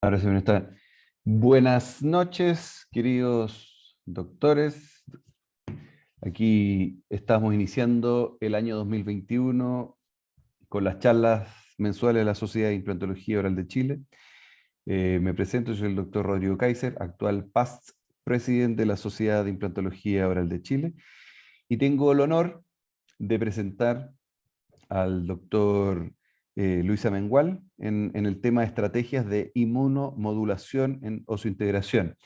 Ahora sí, está. Buenas noches, queridos doctores. Aquí estamos iniciando el año 2021 con las charlas mensuales de la Sociedad de Implantología Oral de Chile. Me presento, soy el doctor Rodrigo Kaiser, actual past presidente de la Sociedad de Implantología Oral de Chile, y tengo el honor de presentar al doctor Luis Amengual en el tema de estrategias de inmunomodulación en osseointegración.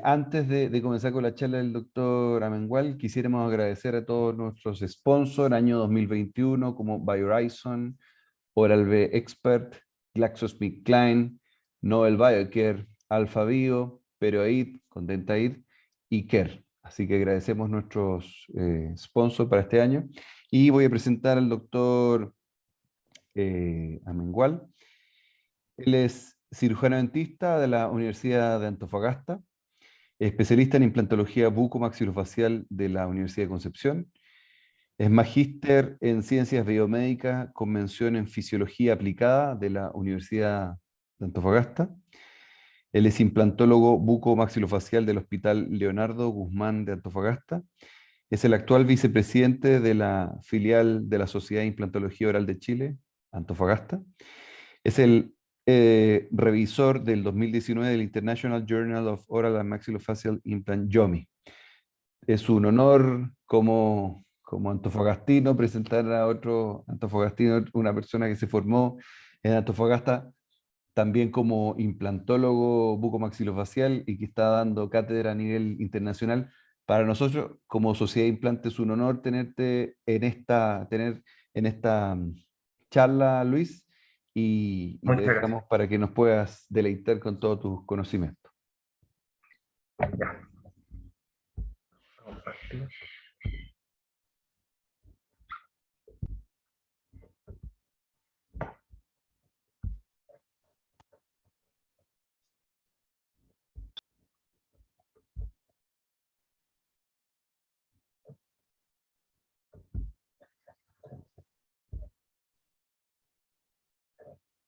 Antes de comenzar con la charla del doctor Amengual, quisiéramos agradecer a todos nuestros sponsors año 2021 como BioHorizon, Oral-B Expert, GlaxoSmithKline, Nobel Biocare, AlphaBio, Peroaid, Contentaid y Care. Así que agradecemos nuestros sponsors para este año. Y voy a presentar al doctor Amengual. Él es cirujano dentista de la Universidad de Antofagasta, especialista en implantología bucomaxilofacial de la Universidad de Concepción. Es magíster en ciencias biomédicas con mención en fisiología aplicada de la Universidad de Antofagasta. Él es implantólogo bucomaxilofacial del Hospital Leonardo Guzmán de Antofagasta. Es el actual vicepresidente de la filial de la Sociedad de Implantología Oral de Chile, Antofagasta. Es el revisor del 2019 del International Journal of Oral and Maxillofacial Implant, JOMI. Es un honor como antofagastino presentar a otro antofagastino, una persona que se formó en Antofagasta, también como implantólogo bucomaxilofacial y que está dando cátedra a nivel internacional. Para nosotros, como Sociedad de Implantes, es un honor tenerte tener en esta charla, Luis, y te Muchas gracias. dejamos para que nos puedas deleitar con todos tus conocimientos. Ya, compartir.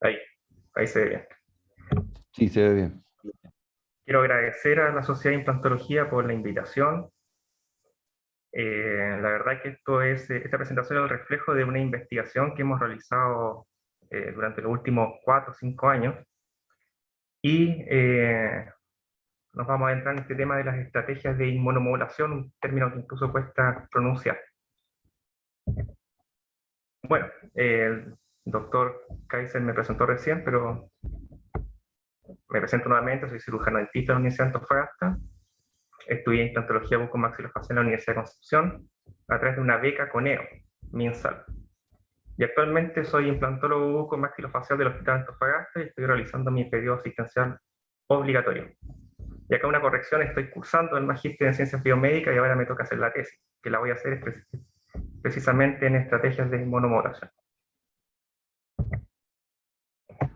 Ahí, ahí se ve bien. Sí, se ve bien. Quiero agradecer a la Sociedad de Implantología por la invitación. La verdad que esta presentación es el reflejo de una investigación que hemos realizado durante los últimos 4 o 5 años y nos vamos a entrar en este tema de las estrategias de inmunomodulación, un término que incluso cuesta pronunciar. Bueno, el doctor Kaiser me presentó recién, pero me presento nuevamente, soy cirujano dentista de la Universidad de Antofagasta. Estudié implantología bucomaxilofacial en la Universidad de Concepción a través de una beca CONEO, MinSal. Y actualmente soy implantólogo bucomaxilofacial del Hospital de Antofagasta y estoy realizando mi periodo asistencial obligatorio. Y acá una corrección, estoy cursando el magíster en ciencias biomédicas y ahora me toca hacer la tesis, que la voy a hacer precisamente en estrategias de inmunomodulación.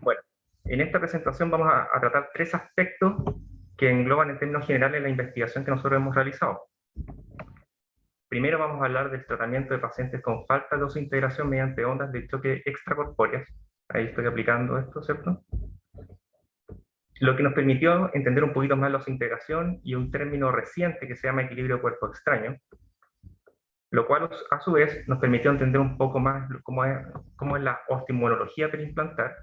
Bueno, en esta presentación vamos a tratar 3 aspectos que engloban en términos generales la investigación que nosotros hemos realizado. Primero vamos a hablar del tratamiento de pacientes con falta de osseointegración mediante ondas de choque extracorpóreas. Ahí estoy aplicando esto, ¿cierto? Lo que nos permitió entender un poquito más la osseointegración y un término reciente que se llama equilibrio cuerpo extraño, lo cual a su vez nos permitió entender un poco más cómo es la osteoinmunología perimplantar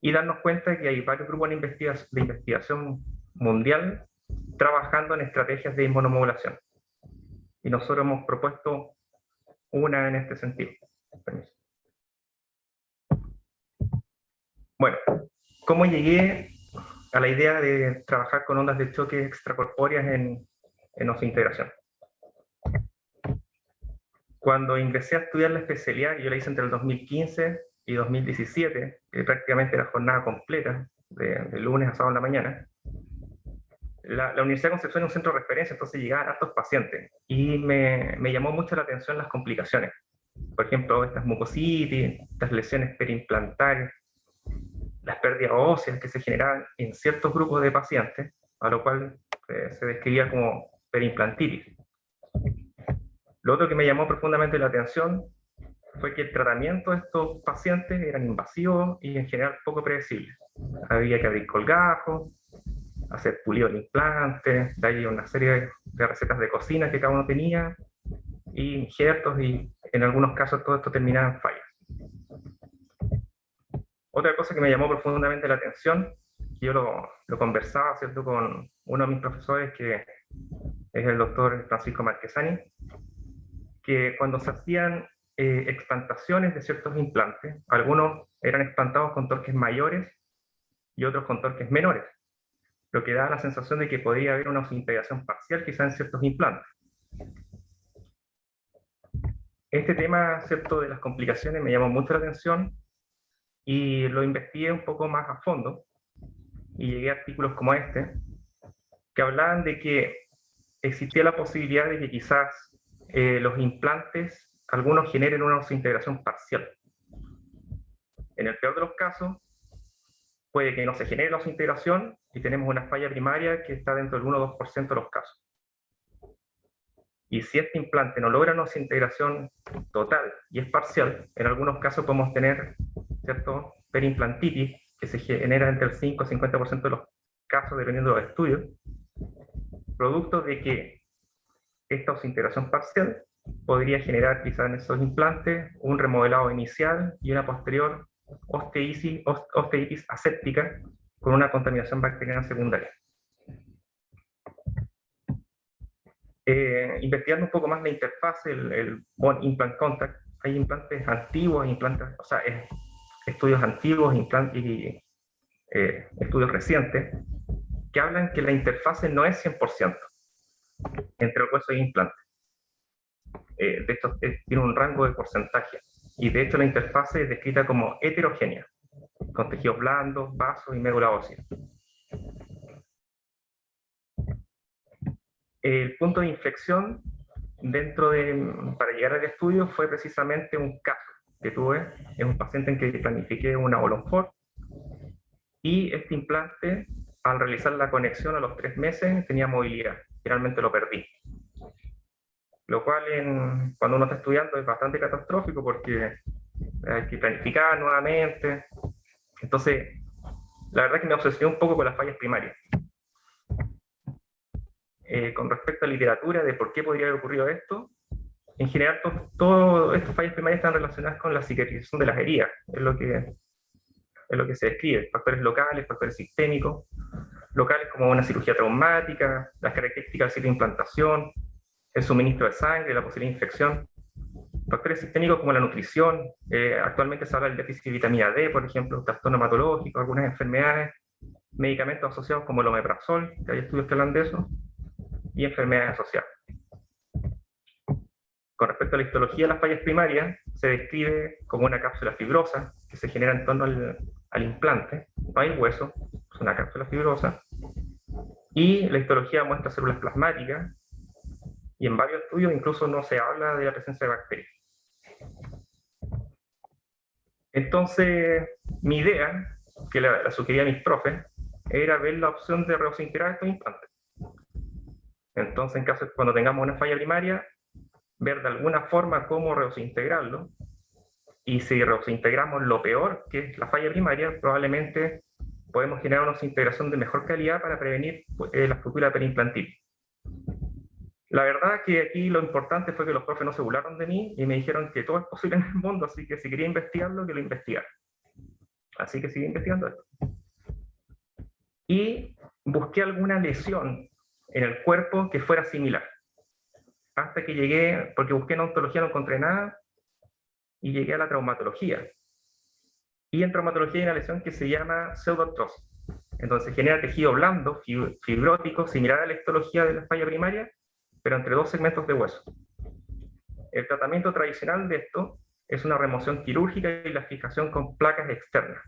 y darnos cuenta de que hay varios grupos de investigación mundial trabajando en estrategias de inmunomodulación. Y nosotros hemos propuesto una en este sentido. Bueno, ¿cómo llegué a la idea de trabajar con ondas de choque extracorpóreas en osseointegración? Cuando ingresé a estudiar la especialidad, que yo la hice entre el 2015 y 2017, que prácticamente era jornada completa, de lunes a sábado en la mañana, la Universidad de Concepción es un centro de referencia, entonces llegaban hartos pacientes y me llamó mucho la atención las complicaciones. Por ejemplo, estas mucositis, estas lesiones perimplantares, las pérdidas óseas que se generaban en ciertos grupos de pacientes, a lo cual se describía como perimplantitis. Lo otro que me llamó profundamente la atención fue que el tratamiento de estos pacientes eran invasivos y en general poco predecibles. Había que abrir colgajos, hacer pulido el implante, de ahí una serie de recetas de cocina que cada uno tenía, y injertos, y en algunos casos todo esto terminaba en fallas. Otra cosa que me llamó profundamente la atención, que yo lo conversaba, ¿cierto?, con uno de mis profesores, que es el doctor Francisco Marquesani, que cuando se hacían explantaciones de ciertos implantes, algunos eran explantados con torques mayores y otros con torques menores, lo que da la sensación de que podría haber una integración parcial quizá en ciertos implantes. Este tema, ¿cierto?, de las complicaciones me llamó mucho la atención y lo investigué un poco más a fondo y llegué a artículos como este, que hablaban de que existía la posibilidad de que quizás los implantes, algunos generen una desintegración parcial. En el peor de los casos, puede que no se genere la desintegración y tenemos una falla primaria que está dentro del 1 o 2% de los casos. Y si este implante no logra una desintegración total y es parcial, en algunos casos podemos tener, ¿cierto?, perimplantitis, que se genera entre el 5 y 50% de los casos, dependiendo de los estudios, producto de que esta desintegración parcial podría generar quizás en esos implantes un remodelado inicial y una posterior osteitis aséptica con una contaminación bacteriana secundaria. Investigando un poco más la interfaz, el Bone Implant Contact, hay implantes antiguos, o sea, estudios antiguos y estudios recientes, que hablan que la interfase no es 100% entre el hueso y el implante. De hecho, tiene un rango de porcentaje. Y de hecho la interfase es descrita como heterogénea, con tejidos blandos, vasos y médula ósea. El punto de inflexión para llegar al estudio fue precisamente un caso que tuve. Es un paciente en que planifiqué una Ollonfort, y este implante, al realizar la conexión a los 3 meses, tenía movilidad. Finalmente lo perdí. Lo cual, cuando uno está estudiando, es bastante catastrófico porque hay que planificar nuevamente. Entonces, la verdad es que me obsesioné un poco con las fallas primarias. Con respecto a literatura de por qué podría haber ocurrido esto, en general, todas estas fallas primarias están relacionadas con la cicatrización de las heridas, es lo que se describe. Factores locales, factores sistémicos, locales como una cirugía traumática, las características del sitio de implantación, el suministro de sangre, la posible infección. Factores sistémicos como la nutrición, actualmente se habla del déficit de vitamina D, por ejemplo, trastorno hematológico, algunas enfermedades, medicamentos asociados como el omeprazol, que hay estudios que hablan de eso, y enfermedades asociadas. Con respecto a la histología de las fallas primarias, se describe como una cápsula fibrosa que se genera en torno al implante. No hay hueso, es una cápsula fibrosa. Y la histología muestra células plasmáticas, y en varios estudios incluso no se habla de la presencia de bacterias. Entonces, mi idea, que la sugería a mis profes, era ver la opción de reosintegrar estos implantes. Entonces, en caso de cuando tengamos una falla primaria, ver de alguna forma cómo reosintegrarlo, y si reosintegramos lo peor, que es la falla primaria, probablemente podemos generar una desintegración de mejor calidad para prevenir la futura perimplantitis. La verdad que aquí lo importante fue que los profes no se burlaron de mí y me dijeron que todo es posible en el mundo, así que si quería investigarlo, que lo investigara. Así que seguí investigando esto. Y busqué alguna lesión en el cuerpo que fuera similar. Hasta que llegué, porque busqué en ontología, no encontré nada, y llegué a la traumatología. Y en traumatología hay una lesión que se llama pseudoartrosis. Entonces genera tejido blando, fibrótico, similar a la histología de la falla primaria, pero entre 2 segmentos de hueso. El tratamiento tradicional de esto es una remoción quirúrgica y la fijación con placas externas.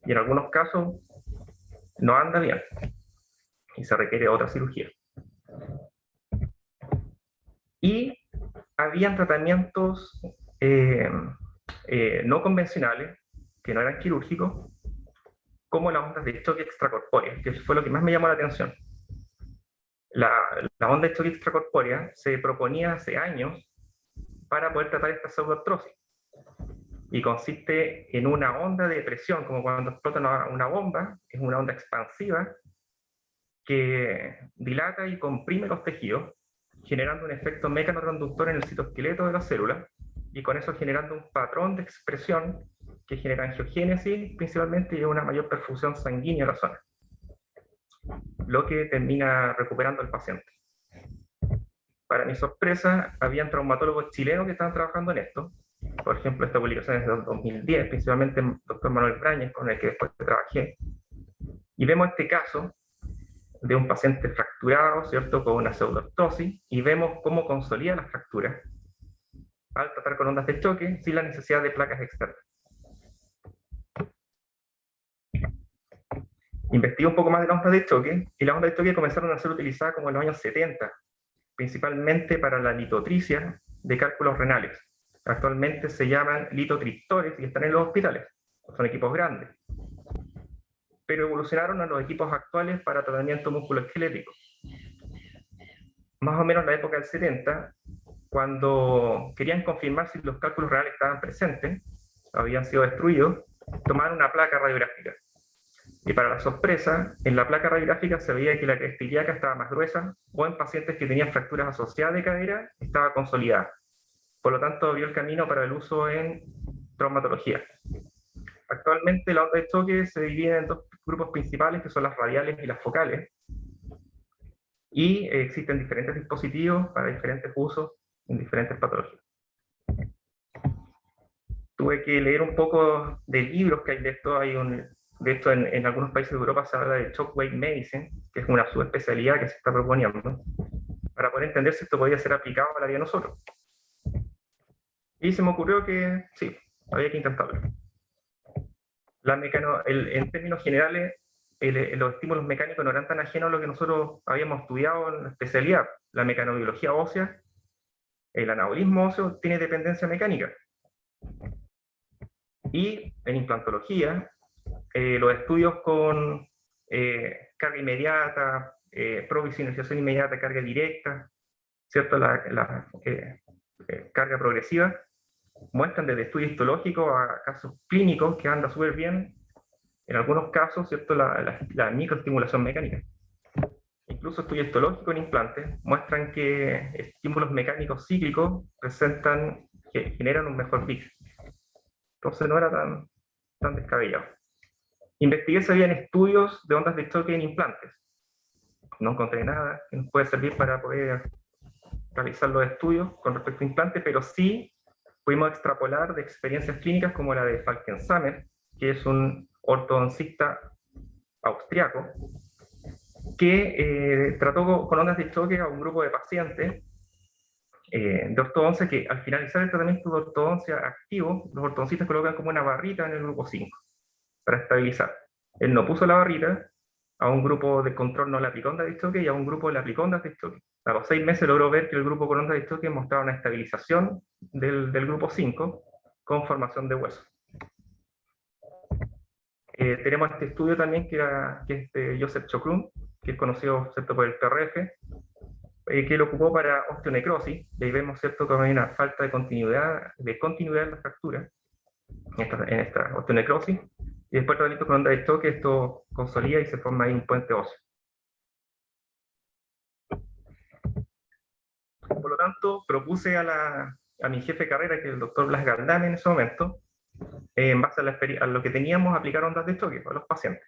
Y en algunos casos no anda bien y se requiere otra cirugía. Y habían tratamientos no convencionales, que no eran quirúrgicos, como las ondas de choque extracorpóreas, que fue lo que más me llamó la atención. La onda de choque extracorpórea se proponía hace años para poder tratar esta pseudoartrosis. y consiste en una onda de presión, como cuando explota una bomba, es una onda expansiva que dilata y comprime los tejidos, generando un efecto mecanotransductor en el citoesqueleto de la célula, y con eso generando un patrón de expresión que genera angiogénesis principalmente y una mayor perfusión sanguínea a la zona, lo que termina recuperando al paciente. Para mi sorpresa, habían traumatólogos chilenos que estaban trabajando en esto. Por ejemplo, esta publicación es del 2010, principalmente el doctor Manuel Brañez, con el que después trabajé. Y vemos este caso de un paciente fracturado, ¿cierto?, con una pseudoartrosis, y vemos cómo consolida las fracturas al tratar con ondas de choque sin la necesidad de placas externas. Investigué un poco más de las ondas de choque, y las ondas de choque comenzaron a ser utilizadas como en los años 70, principalmente para la litotricia de cálculos renales. Actualmente se llaman litotriptores y están en los hospitales, son equipos grandes. Pero evolucionaron a los equipos actuales para tratamiento musculoesquelético. Más o menos en la época del 70, cuando querían confirmar si los cálculos renales estaban presentes, habían sido destruidos, tomaron una placa radiográfica. Y para la sorpresa, en la placa radiográfica se veía que la cresta ilíaca estaba más gruesa, o en pacientes que tenían fracturas asociadas de cadera, estaba consolidada. Por lo tanto, abrió el camino para el uso en traumatología. Actualmente la onda de choque se divide en dos grupos principales, que son las radiales y las focales, y existen diferentes dispositivos para diferentes usos en diferentes patologías. Tuve que leer un poco de libros que hay de esto. De hecho, en algunos países de Europa se habla de Shockwave Medicine, que es una subespecialidad que se está proponiendo, para poder entender si esto podía ser aplicado a la vida de nosotros. Y se me ocurrió que sí, había que intentarlo. En términos generales, los estímulos mecánicos no eran tan ajenos a lo que nosotros habíamos estudiado en la especialidad. La mecanobiología ósea, el anabolismo óseo tiene dependencia mecánica. Y en implantología, los estudios con carga inmediata, provisionización inmediata, carga directa, ¿cierto? Carga progresiva, muestran desde estudios histológicos a casos clínicos que anda súper bien, en algunos casos, ¿cierto?, la microestimulación mecánica. Incluso estudios histológicos en implantes muestran que estímulos mecánicos cíclicos generan un mejor VIX. Entonces no era tan descabellado. Investigué si habían estudios de ondas de choque en implantes. No encontré nada que nos pueda servir para poder realizar los estudios con respecto a implantes, pero sí pudimos extrapolar de experiencias clínicas como la de Falkensamer, que es un ortodoncista austriaco, que trató con ondas de choque a un grupo de pacientes de ortodoncia que al finalizar el tratamiento de ortodoncia activo, los ortodoncistas colocan como una barrita en el grupo 5 para estabilizar. Él no puso la barrita, a un grupo de control no le aplicó ondas de choque y a un grupo le aplicó ondas de choque. A los 6 meses logró ver que el grupo con ondas de choque mostraba una estabilización del grupo 5 con formación de hueso. Tenemos este estudio también que es de Joseph Chocrun, que es conocido, ¿cierto?, por el PRF, que lo ocupó para osteonecrosis, y ahí vemos, ¿cierto?, que hay una falta de continuidad en la fractura, en esta osteonecrosis, y después el tratamiento con onda de choque, esto consolida y se forma ahí un puente óseo. Por lo tanto, propuse a mi jefe de carrera, que es el doctor Blas Galdame en ese momento, en base a lo que teníamos, aplicar ondas de choque a los pacientes.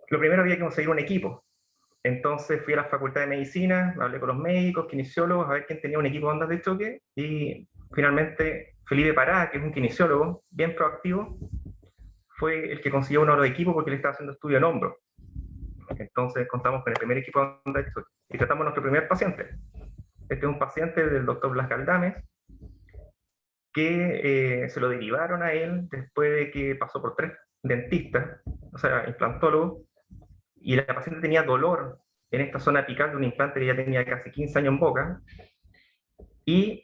Lo primero había que conseguir un equipo. Entonces fui a la Facultad de Medicina, hablé con los médicos, kinesiólogos, a ver quién tenía un equipo de ondas de choque, y finalmente Felipe Pará, que es un kinesiólogo bien proactivo, fue el que consiguió uno de los equipos porque le estaba haciendo estudio en hombro. Entonces contamos con el primer equipo de ondas de choque y tratamos a nuestro primer paciente. Este es un paciente del doctor Blas Galdames, que se lo derivaron a él después de que pasó por 3 dentistas, o sea, implantólogos, y la paciente tenía dolor en esta zona apical de un implante que ya tenía casi 15 años en boca, y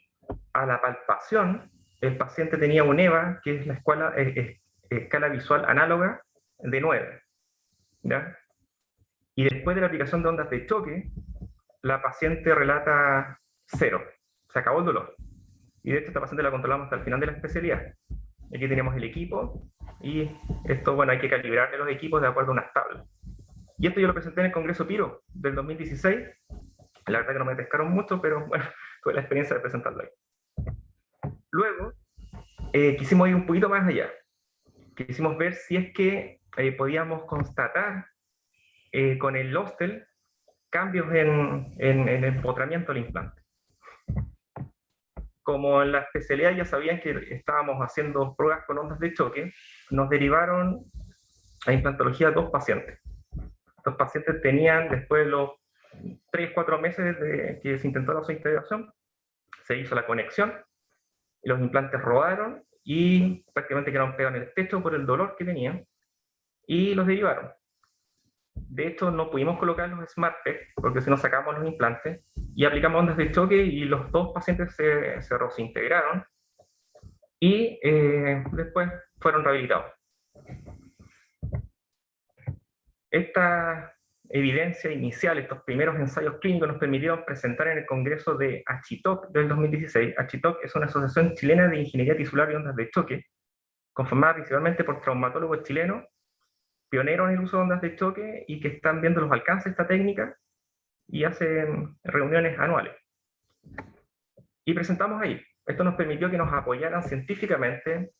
a la palpación el paciente tenía un EVA, que es la escala visual análoga de 9, ¿ya? Y después de la aplicación de ondas de choque, la paciente relata 0, se acabó el dolor. y de hecho esta paciente la controlamos hasta el final de la especialidad. Aquí tenemos el equipo, y esto, bueno, hay que calibrarle los equipos de acuerdo a unas tablas. Y esto yo lo presenté en el Congreso Piro del 2016, la verdad que no me pescaron mucho, pero bueno, tuve la experiencia de presentarlo ahí. Luego, quisimos ir un poquito más allá. Quisimos ver si es que podíamos constatar con el Hostel cambios en el empotramiento del implante. Como en la especialidad ya sabían que estábamos haciendo pruebas con ondas de choque, nos derivaron a implantología 2 pacientes. Estos pacientes tenían, después de los 3-4 meses de que se intentó la integración, se hizo la conexión, y los implantes rodaron y prácticamente quedaron pegados en el techo por el dolor que tenían, y los derivaron. De hecho, no pudimos colocar los SmartPEC, porque si no sacamos los implantes, y aplicamos ondas de choque, y los 2 pacientes se rosintegraron, y después fueron rehabilitados. Esta evidencia inicial, estos primeros ensayos clínicos, nos permitieron presentar en el Congreso de ACHITOC del 2016. ACHITOC es una asociación chilena de ingeniería tisular y ondas de choque, conformada principalmente por traumatólogos chilenos, pioneros en el uso de ondas de choque y que están viendo los alcances de esta técnica y hacen reuniones anuales. Y presentamos ahí. Esto nos permitió que nos apoyaran científicamente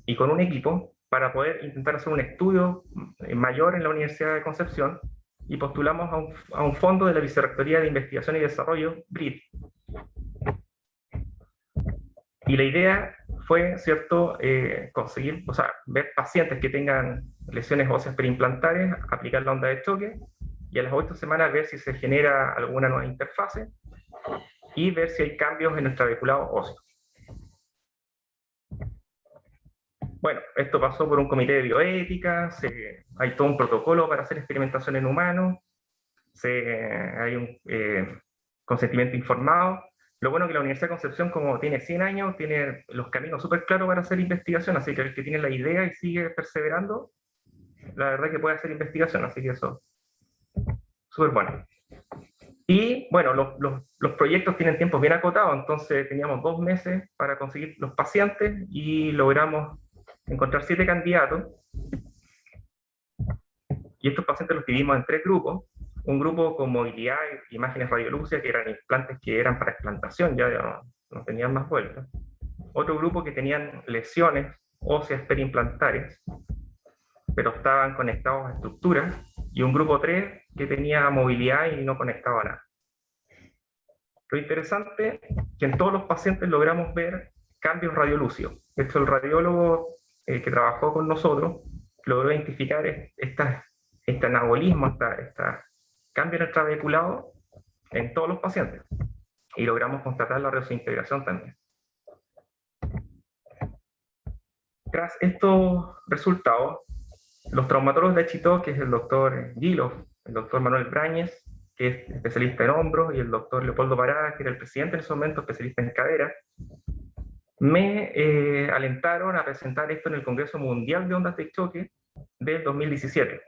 y con un equipo para poder intentar hacer un estudio mayor en la Universidad de Concepción, y postulamos a un fondo de la Vicerrectoría de Investigación y Desarrollo, BRID. Y la idea fue, ¿cierto?, conseguir, o sea, ver pacientes que tengan lesiones óseas perimplantares, aplicar la onda de choque, y a las 8 semanas ver si se genera alguna nueva interfase, y ver si hay cambios en el trabeculado óseo. Bueno, esto pasó por un comité de bioética, hay todo un protocolo para hacer experimentación en humanos, hay un consentimiento informado. Lo bueno es que la Universidad de Concepción, como tiene 100 años, tiene los caminos súper claros para hacer investigación, así que el que tiene la idea y sigue perseverando, la verdad que puede hacer investigación, así que eso, súper bueno. Y bueno, los proyectos tienen tiempos bien acotados, entonces teníamos 2 meses para conseguir los pacientes y logramos encontrar 7 candidatos. Y estos pacientes los dividimos en 3 grupos. Un grupo con movilidad, imágenes radioluces, que eran implantes que eran para explantación, ya no tenían más vueltas. Otro grupo que tenían lesiones óseas perimplantares, pero estaban conectados a estructuras. Y un grupo 3 que tenía movilidad y no conectaba a nada. Lo interesante es que en todos los pacientes logramos ver cambios radiolúcidos. De hecho, el radiólogo que trabajó con nosotros logró identificar este anabolismo, este cambio en el trabeculado en todos los pacientes. Y logramos constatar la reosintegración también. Tras estos resultados, los traumatólogos de ACHITOC, que es el doctor Guilo, el doctor Manuel Brañez, que es especialista en hombros, y el doctor Leopoldo Parada, que era el presidente en ese momento, especialista en cadera, me alentaron a presentar esto en el Congreso Mundial de Ondas de Choque del 2017,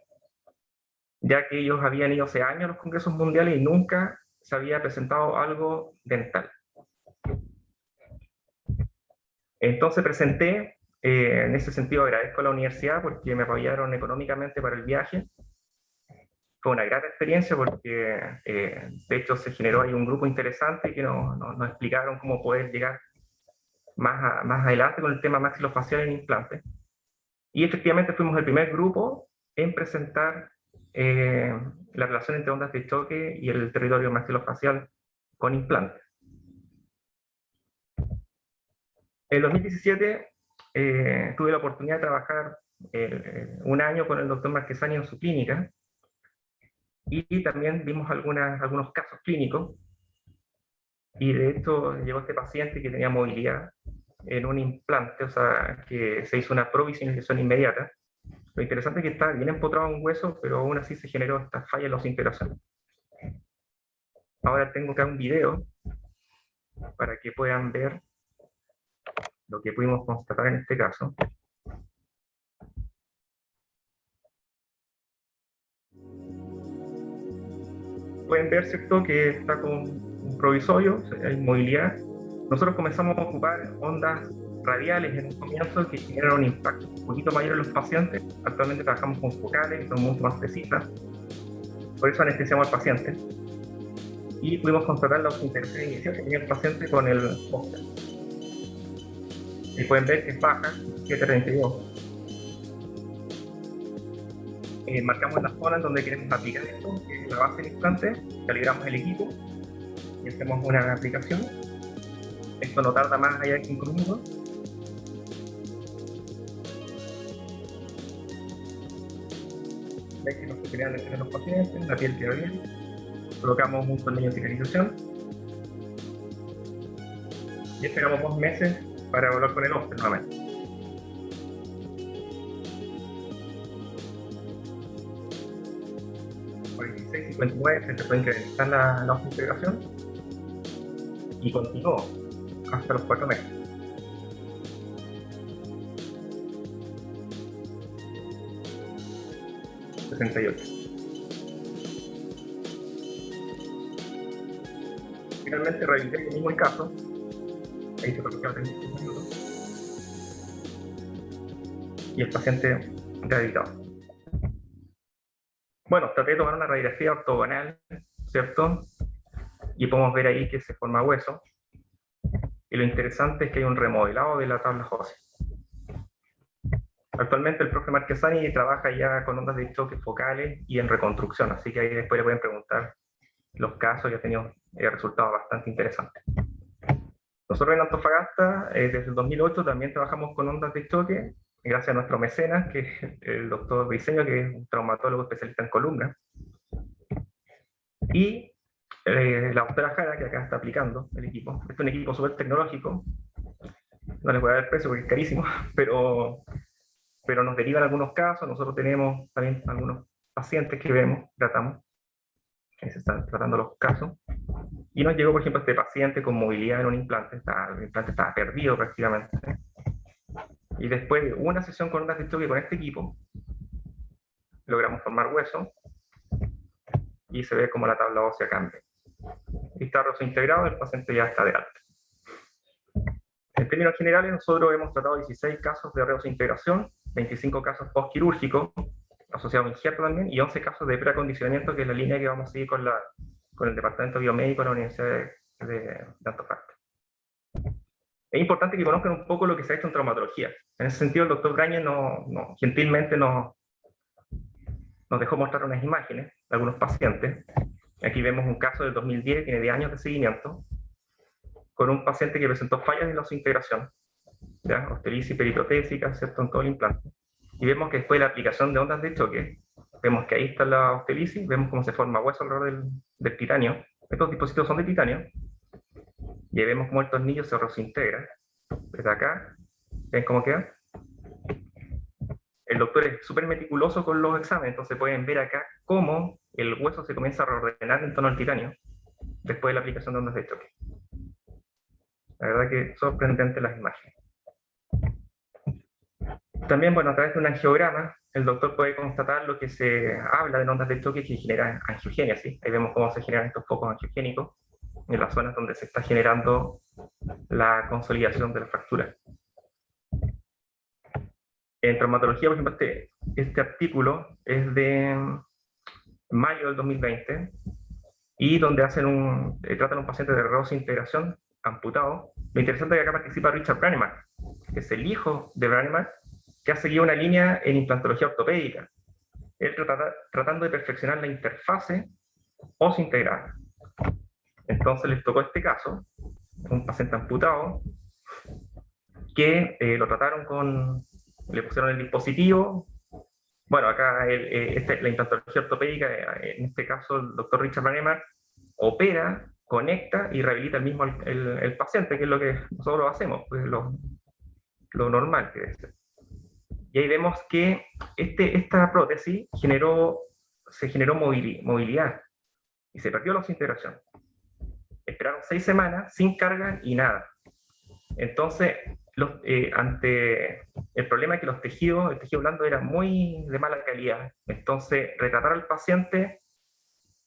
ya que ellos habían ido hace años a los congresos mundiales y nunca se había presentado algo dental. Entonces presenté, en ese sentido agradezco a la universidad porque me apoyaron económicamente para el viaje. Fue una gran experiencia porque de hecho se generó ahí un grupo interesante que nos explicaron cómo poder llegar más adelante con el tema maxilofacial en implantes. Y efectivamente fuimos el primer grupo en presentar la relación entre ondas de choque y el territorio maxilofacial con implantes. En 2017 tuve la oportunidad de trabajar un año con el doctor Marquesani en su clínica, y también vimos algunos casos clínicos, y de hecho llegó este paciente que tenía movilidad en un implante, o sea, que se hizo una provisionización inmediata. Lo interesante es que está bien empotrado en hueso, pero aún así se generó esta falla en la osintegración. Ahora tengo acá un video para que puedan ver lo que pudimos constatar en este caso. Pueden ver, ¿cierto?, que está con un provisorio, hay movilidad, Nosotros comenzamos a ocupar ondas radiales en un comienzo que generan un impacto un poquito mayor en los pacientes. Actualmente trabajamos con focales, que son mucho más precisas. Por eso anestesiamos al paciente. Y pudimos constatar la oxintegración inicial que tenía el paciente con el póster. Y pueden ver que es baja, 732. Marcamos la zona en donde queremos aplicar esto, que es la base del implante, calibramos el equipo y hacemos una aplicación. Esto no tarda más allá de 5 minutos. Veis que no se crean entre los pacientes, la piel queda bien. Colocamos un tornillo de cicatrizzación y esperamos 2 meses para volver con el óptimo nuevamente. Por 16 y 59 se puede incrementar la integración y continuó hasta los 4 meses. Finalmente rehabilité el mismo caso. Ahí se colocaron 35 minutos. Y el paciente rehabilitado. Bueno, traté de tomar una radiografía ortogonal, ¿cierto? Y podemos ver ahí que se forma hueso. Y lo interesante es que hay un remodelado de la tabla ósea. Actualmente el profe Marquesani trabaja ya con ondas de choque focales y en reconstrucción, así que ahí después le pueden preguntar los casos y ha tenido resultados bastante interesantes. Nosotros en Antofagasta, desde el 2008, también trabajamos con ondas de choque, gracias a nuestro mecenas, que es el doctor Briceño, que es un traumatólogo especialista en columna. Y la doctora Jara, que acá está aplicando el equipo. Este es un equipo súper tecnológico. No les voy a dar el precio porque es carísimo, pero nos derivan algunos casos. Nosotros tenemos también algunos pacientes que vemos, tratamos, que se están tratando los casos. Y nos llegó, por ejemplo, este paciente con movilidad en un implante. El implante estaba perdido prácticamente. Y después de una sesión con ondas de choque con este equipo, logramos formar hueso y se ve como la tabla ósea cambia. Y está integrado, el paciente ya está de alta. En términos generales, nosotros hemos tratado 16 casos de reosintegración, 25 casos postquirúrgicos, asociados a injerto también, y 11 casos de preacondicionamiento, que es la línea que vamos a seguir con el Departamento Biomédico de la Universidad de Antofagasta. Es importante que conozcan un poco lo que se ha hecho en traumatología. En ese sentido, el doctor Gañez gentilmente nos dejó mostrar unas imágenes de algunos pacientes. Aquí vemos un caso del 2010, tiene 10 años de seguimiento, con un paciente que presentó fallas en la osintegración, osteitis periprotésica, ¿cierto?, en todo el implante. Y vemos que después de la aplicación de ondas de choque, vemos que ahí está la osteitis, vemos cómo se forma hueso alrededor del titanio. Estos dispositivos son de titanio. Y ahí vemos cómo el tornillo se resintegra. Desde acá, ¿ven cómo queda? El doctor es súper meticuloso con los exámenes, entonces pueden ver acá cómo el hueso se comienza a reordenar en torno al titanio después de la aplicación de ondas de choque. La verdad que sorprendente las imágenes. También, bueno, a través de un angiograma, el doctor puede constatar lo que se habla de ondas de choque que generan angiogénesis. Ahí vemos cómo se generan estos focos angiogénicos en las zonas donde se está generando la consolidación de la fractura. En traumatología, por ejemplo, este artículo es de mayo del 2020, y donde tratan a un paciente de reosintegración amputado. Lo interesante es que acá participa Richard Branneman, que es el hijo de Branneman, que ha seguido una línea en implantología ortopédica. Él tratando de perfeccionar la interfase osintegrada. Entonces les tocó este caso, un paciente amputado, que lo trataron le pusieron el dispositivo. Bueno, acá la implantología ortopédica, en este caso el doctor Richard Branneman, opera, conecta y rehabilita el paciente, que es lo que nosotros hacemos, pues lo normal que debe ser. Y ahí vemos que esta prótesis se generó movilidad y se perdió la osintegración. Esperaron 6 semanas sin carga y nada. Entonces, ante el problema es que el tejido blando era muy de mala calidad. Entonces, retratar al paciente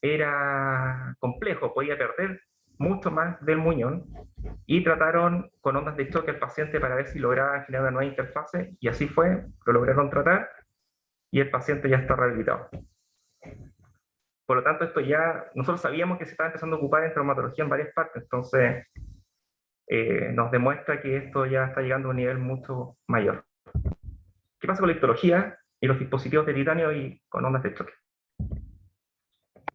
era complejo, podía perder mucho más del muñón y trataron con ondas de choque al paciente para ver si lograban generar una nueva interfase, y así fue, lo lograron tratar y el paciente ya está rehabilitado. Por lo tanto, esto ya, nosotros sabíamos que se estaba empezando a ocupar en traumatología en varias partes, entonces nos demuestra que esto ya está llegando a un nivel mucho mayor. ¿Qué pasa con la histología y los dispositivos de titanio y con ondas de choque?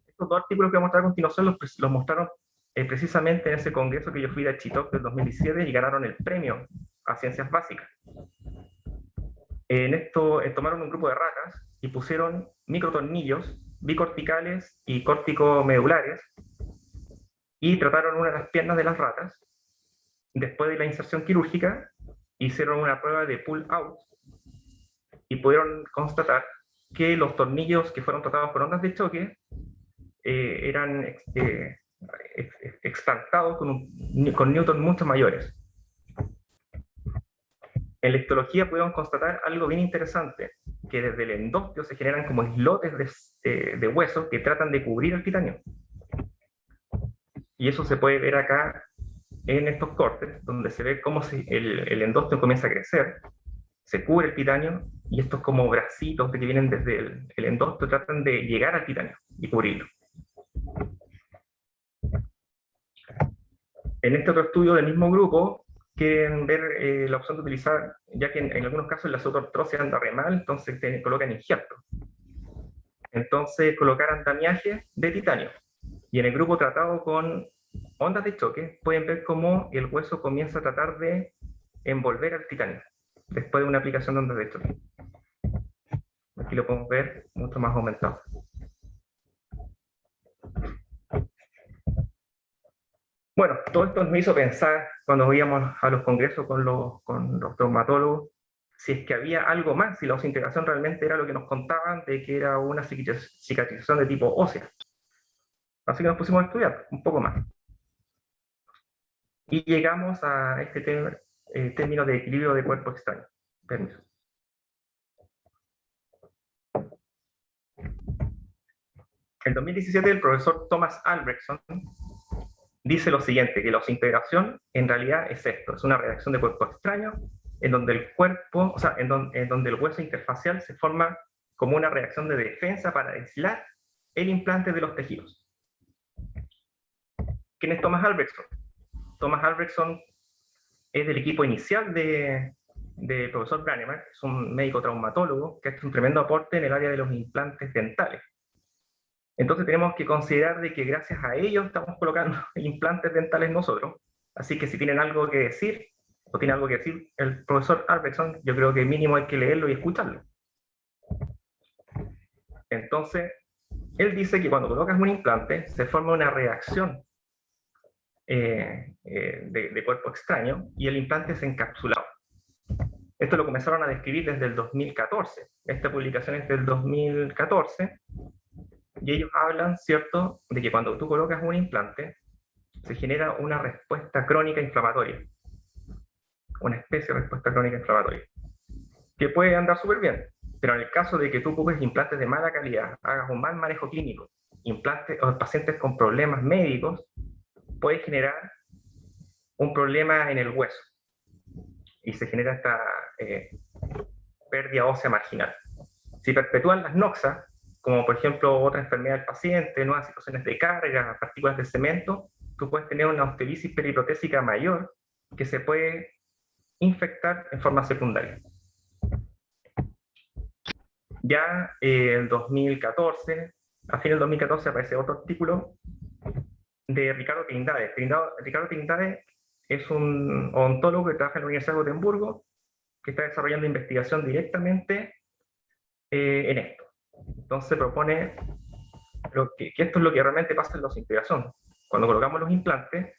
Estos dos artículos que voy a mostrar a continuación los mostraron precisamente en ese congreso que yo fui de Chitoc del 2017 y ganaron el premio a ciencias básicas. En esto tomaron un grupo de ratas y pusieron microtornillos bicorticales y corticomedulares y trataron una de las piernas de las ratas. Después de la inserción quirúrgica, hicieron una prueba de pull-out y pudieron constatar que los tornillos que fueron tratados por ondas de choque eran extractados con newton mucho mayores. En la histología pudieron constatar algo bien interesante, que desde el endostio se generan como islotes de hueso que tratan de cubrir el titanio. Y eso se puede ver acá en estos cortes, donde se ve cómo el endostio comienza a crecer, se cubre el titanio, y estos como bracitos que vienen desde el endostio tratan de llegar al titanio y cubrirlo. En este otro estudio del mismo grupo, quieren ver la opción de utilizar, ya que en algunos casos la pseudoartrosis anda re mal, entonces colocan injertos. Entonces colocaron andamiaje de titanio. Y en el grupo tratado con ondas de choque, pueden ver cómo el hueso comienza a tratar de envolver al titanio, después de una aplicación de ondas de choque. Aquí lo podemos ver mucho más aumentado. Bueno, todo esto me hizo pensar, cuando íbamos a los congresos con los traumatólogos, si es que había algo más, si la osintegración realmente era lo que nos contaban de que era una cicatrización de tipo ósea. Así que nos pusimos a estudiar un poco más. Y llegamos a este término de equilibrio de cuerpo extraño. Permiso. En 2017 el profesor Thomas Albrechtson dice lo siguiente, que la osintegración en realidad es esto, es una reacción de cuerpo extraño en donde el cuerpo, o sea, en donde el hueso interfacial se forma como una reacción de defensa para aislar el implante de los tejidos. ¿Quién es Thomas Albrechtson? Thomas Albrechtson es del equipo inicial del profesor Brannemark, es un médico traumatólogo que ha hecho un tremendo aporte en el área de los implantes dentales. Entonces tenemos que considerar de que gracias a ellos estamos colocando implantes dentales nosotros, así que si tienen algo que decir, o tiene algo que decir el profesor Albrechtson, yo creo que mínimo hay que leerlo y escucharlo. Entonces, él dice que cuando colocas un implante se forma una reacción de cuerpo extraño y el implante es encapsulado. Esto lo comenzaron a describir desde el 2014. Esta publicación es del 2014 y ellos hablan, ¿cierto?, de que cuando tú colocas un implante se genera una respuesta crónica inflamatoria, una especie de respuesta crónica inflamatoria, que puede andar súper bien, pero en el caso de que tú ocupes implantes de mala calidad, hagas un mal manejo clínico, implantes o pacientes con problemas médicos, puede generar un problema en el hueso y se genera esta pérdida ósea marginal. Si perpetúan las noxas, como por ejemplo otra enfermedad del paciente, nuevas situaciones de carga, partículas de cemento, tú puedes tener una osteolisis periprotésica mayor que se puede infectar en forma secundaria. Ya en 2014, a fin del 2014 aparece otro artículo de Ricardo Trindade. Ricardo Trindade es un odontólogo que trabaja en la Universidad de Gotemburgo, que está desarrollando investigación directamente en esto. Entonces propone que esto es lo que realmente pasa en la osintegración. Cuando colocamos los implantes,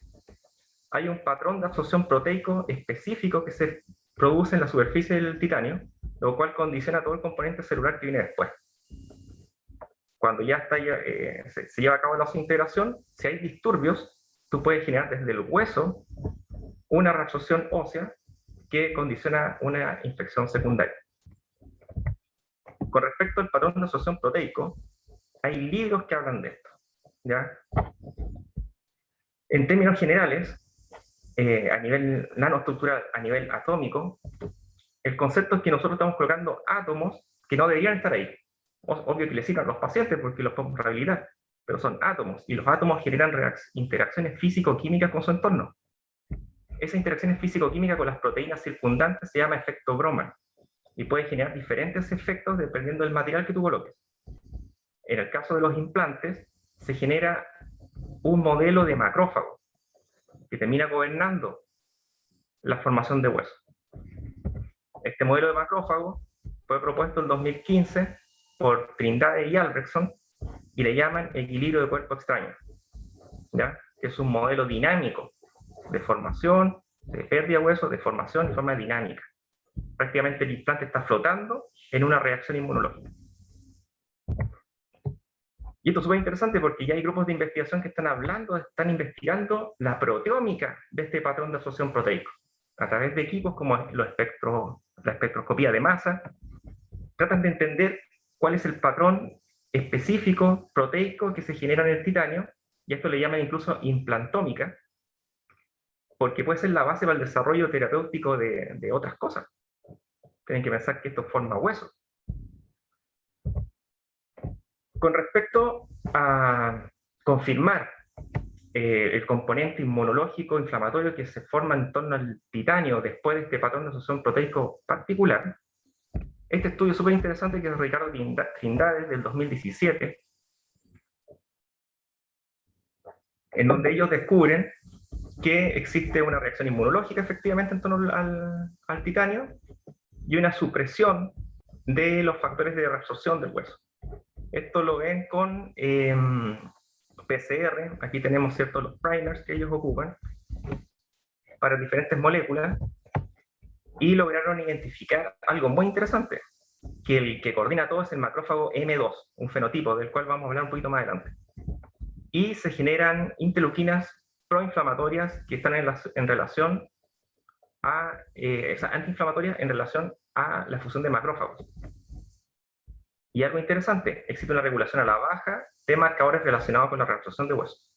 hay un patrón de absorción proteico específico que se produce en la superficie del titanio, lo cual condiciona todo el componente celular que viene después. Cuando ya está, se lleva a cabo la osintegración, si hay disturbios, tú puedes generar desde el hueso una reabsorción ósea que condiciona una infección secundaria. Con respecto al patrón de absorción proteico, hay libros que hablan de esto, ¿ya? En términos generales, a nivel nanoestructural, a nivel atómico, el concepto es que nosotros estamos colocando átomos que no deberían estar ahí. Obvio que les sirven a los pacientes porque los podemos rehabilitar, pero son átomos, y los átomos generan interacciones físico-químicas con su entorno. Esa interacción físico-química con las proteínas circundantes se llama efecto Broman, y puede generar diferentes efectos dependiendo del material que tú coloques. En el caso de los implantes, se genera un modelo de macrófago que termina gobernando la formación de hueso. Este modelo de macrófago fue propuesto en 2015 por Trindade y Albrechtson y le llaman equilibrio de cuerpo extraño, ¿ya? Que es un modelo dinámico de formación, de pérdida de hueso, de formación de forma dinámica. Prácticamente el implante está flotando en una reacción inmunológica. Y esto es súper interesante porque ya hay grupos de investigación que están investigando la proteómica de este patrón de absorción proteico. A través de equipos como la espectroscopía de masa, tratan de entender cuál es el patrón específico proteico que se genera en el titanio, y esto le llaman incluso implantómica, porque puede ser la base para el desarrollo terapéutico de otras cosas. Tienen que pensar que esto forma hueso. Con respecto a confirmar el componente inmunológico inflamatorio que se forma en torno al titanio después de este patrón de absorción proteico particular, este estudio súper interesante que es de Ricardo Trindade del 2017, en donde ellos descubren que existe una reacción inmunológica efectivamente en torno al titanio y una supresión de los factores de reabsorción del hueso. Esto lo ven con PCR, aquí tenemos ciertos los primers que ellos ocupan para diferentes moléculas, y lograron identificar algo muy interesante, que el que coordina todo es el macrófago M2, un fenotipo del cual vamos a hablar un poquito más adelante. Y se generan interleuquinas proinflamatorias que están en relación a, antiinflamatorias en relación a la fusión de macrófagos. Y algo interesante, existe una regulación a la baja de marcadores relacionados con la reabsorción de huesos.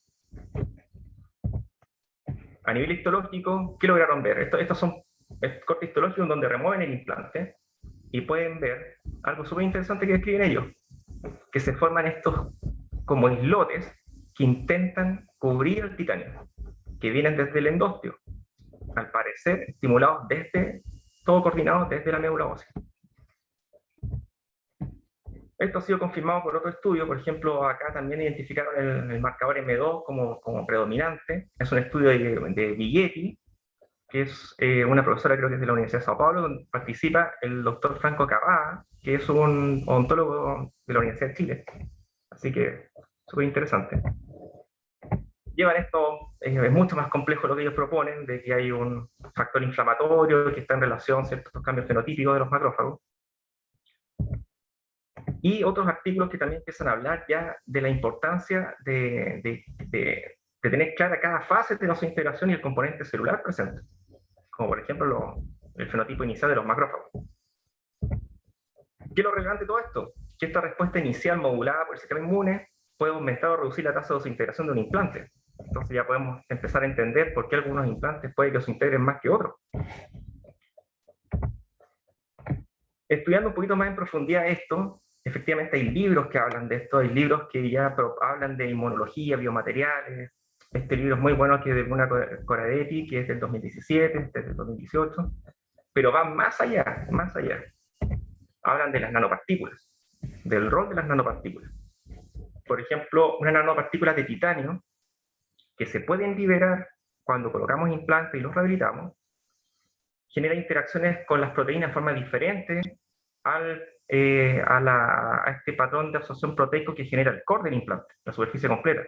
A nivel histológico, ¿qué lograron ver? Estos son cortes histológicos donde remueven el implante y pueden ver algo súper interesante que describen ellos, que se forman estos como islotes que intentan cubrir el titanio, que vienen desde el endostio, al parecer estimulados todo coordinado desde la médula ósea. Esto ha sido confirmado por otro estudio, por ejemplo, acá también identificaron el marcador M2 como predominante. Es un estudio de Vighetti, que es una profesora, creo que es de la Universidad de Sao Paulo, donde participa el doctor Franco Cavada, que es un odontólogo de la Universidad de Chile. Así que, súper interesante. Llevan esto, es mucho más complejo lo que ellos proponen, de que hay un factor inflamatorio que está en relación a ciertos cambios fenotípicos de los macrófagos. Y otros artículos que también empiezan a hablar ya de la importancia de tener clara cada fase de la integración y el componente celular presente, como por ejemplo el fenotipo inicial de los macrófagos. ¿Qué es lo relevante de todo esto? Que esta respuesta inicial modulada por el sistema inmune puede aumentar o reducir la tasa de desintegración de un implante. Entonces ya podemos empezar a entender por qué algunos implantes puede que se integren más que otros. Estudiando un poquito más en profundidad esto, efectivamente hay libros que hablan de esto, hay libros que ya hablan de inmunología, biomateriales. Este libro es muy bueno, que es de Bruna Coradetti, que es del 2017, este es del 2018, pero va más allá, más allá. Hablan de las nanopartículas, del rol de las nanopartículas. Por ejemplo, una nanopartícula de titanio que se pueden liberar cuando colocamos implantes y los rehabilitamos, genera interacciones con las proteínas de forma diferente a este patrón de absorción proteico que genera el core del implante, la superficie completa.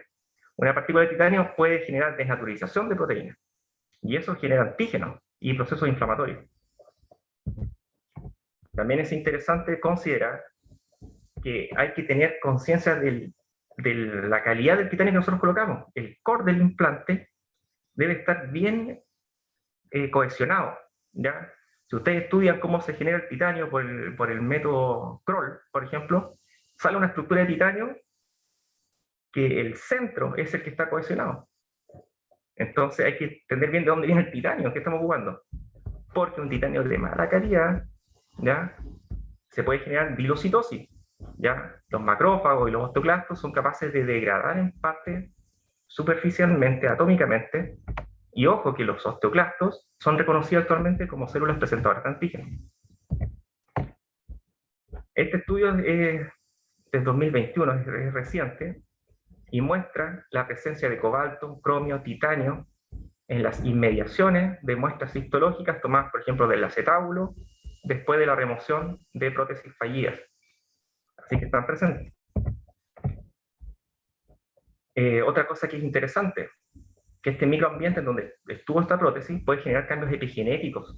Una partícula de titanio puede generar desnaturalización de proteínas, y eso genera antígenos y procesos inflamatorios. También es interesante considerar que hay que tener conciencia de la calidad del titanio que nosotros colocamos. El core del implante debe estar bien cohesionado, ¿ya? Si ustedes estudian cómo se genera el titanio por el método Kroll, por ejemplo, sale una estructura de titanio que el centro es el que está cohesionado. Entonces hay que entender bien de dónde viene el titanio que estamos jugando. Porque un titanio de mala calidad, ¿ya? Se puede generar vilocitosis, ¿ya? Los macrófagos y los osteoclastos son capaces de degradar en parte superficialmente, atómicamente, y ojo que los osteoclastos son reconocidos actualmente como células presentadoras de antígenos. Este estudio es del 2021, es reciente, y muestra la presencia de cobalto, cromio, titanio en las inmediaciones de muestras histológicas tomadas, por ejemplo, del acetábulo, después de la remoción de prótesis fallidas. Así que están presentes. Otra cosa que es interesante, que este microambiente en donde estuvo esta prótesis puede generar cambios epigenéticos.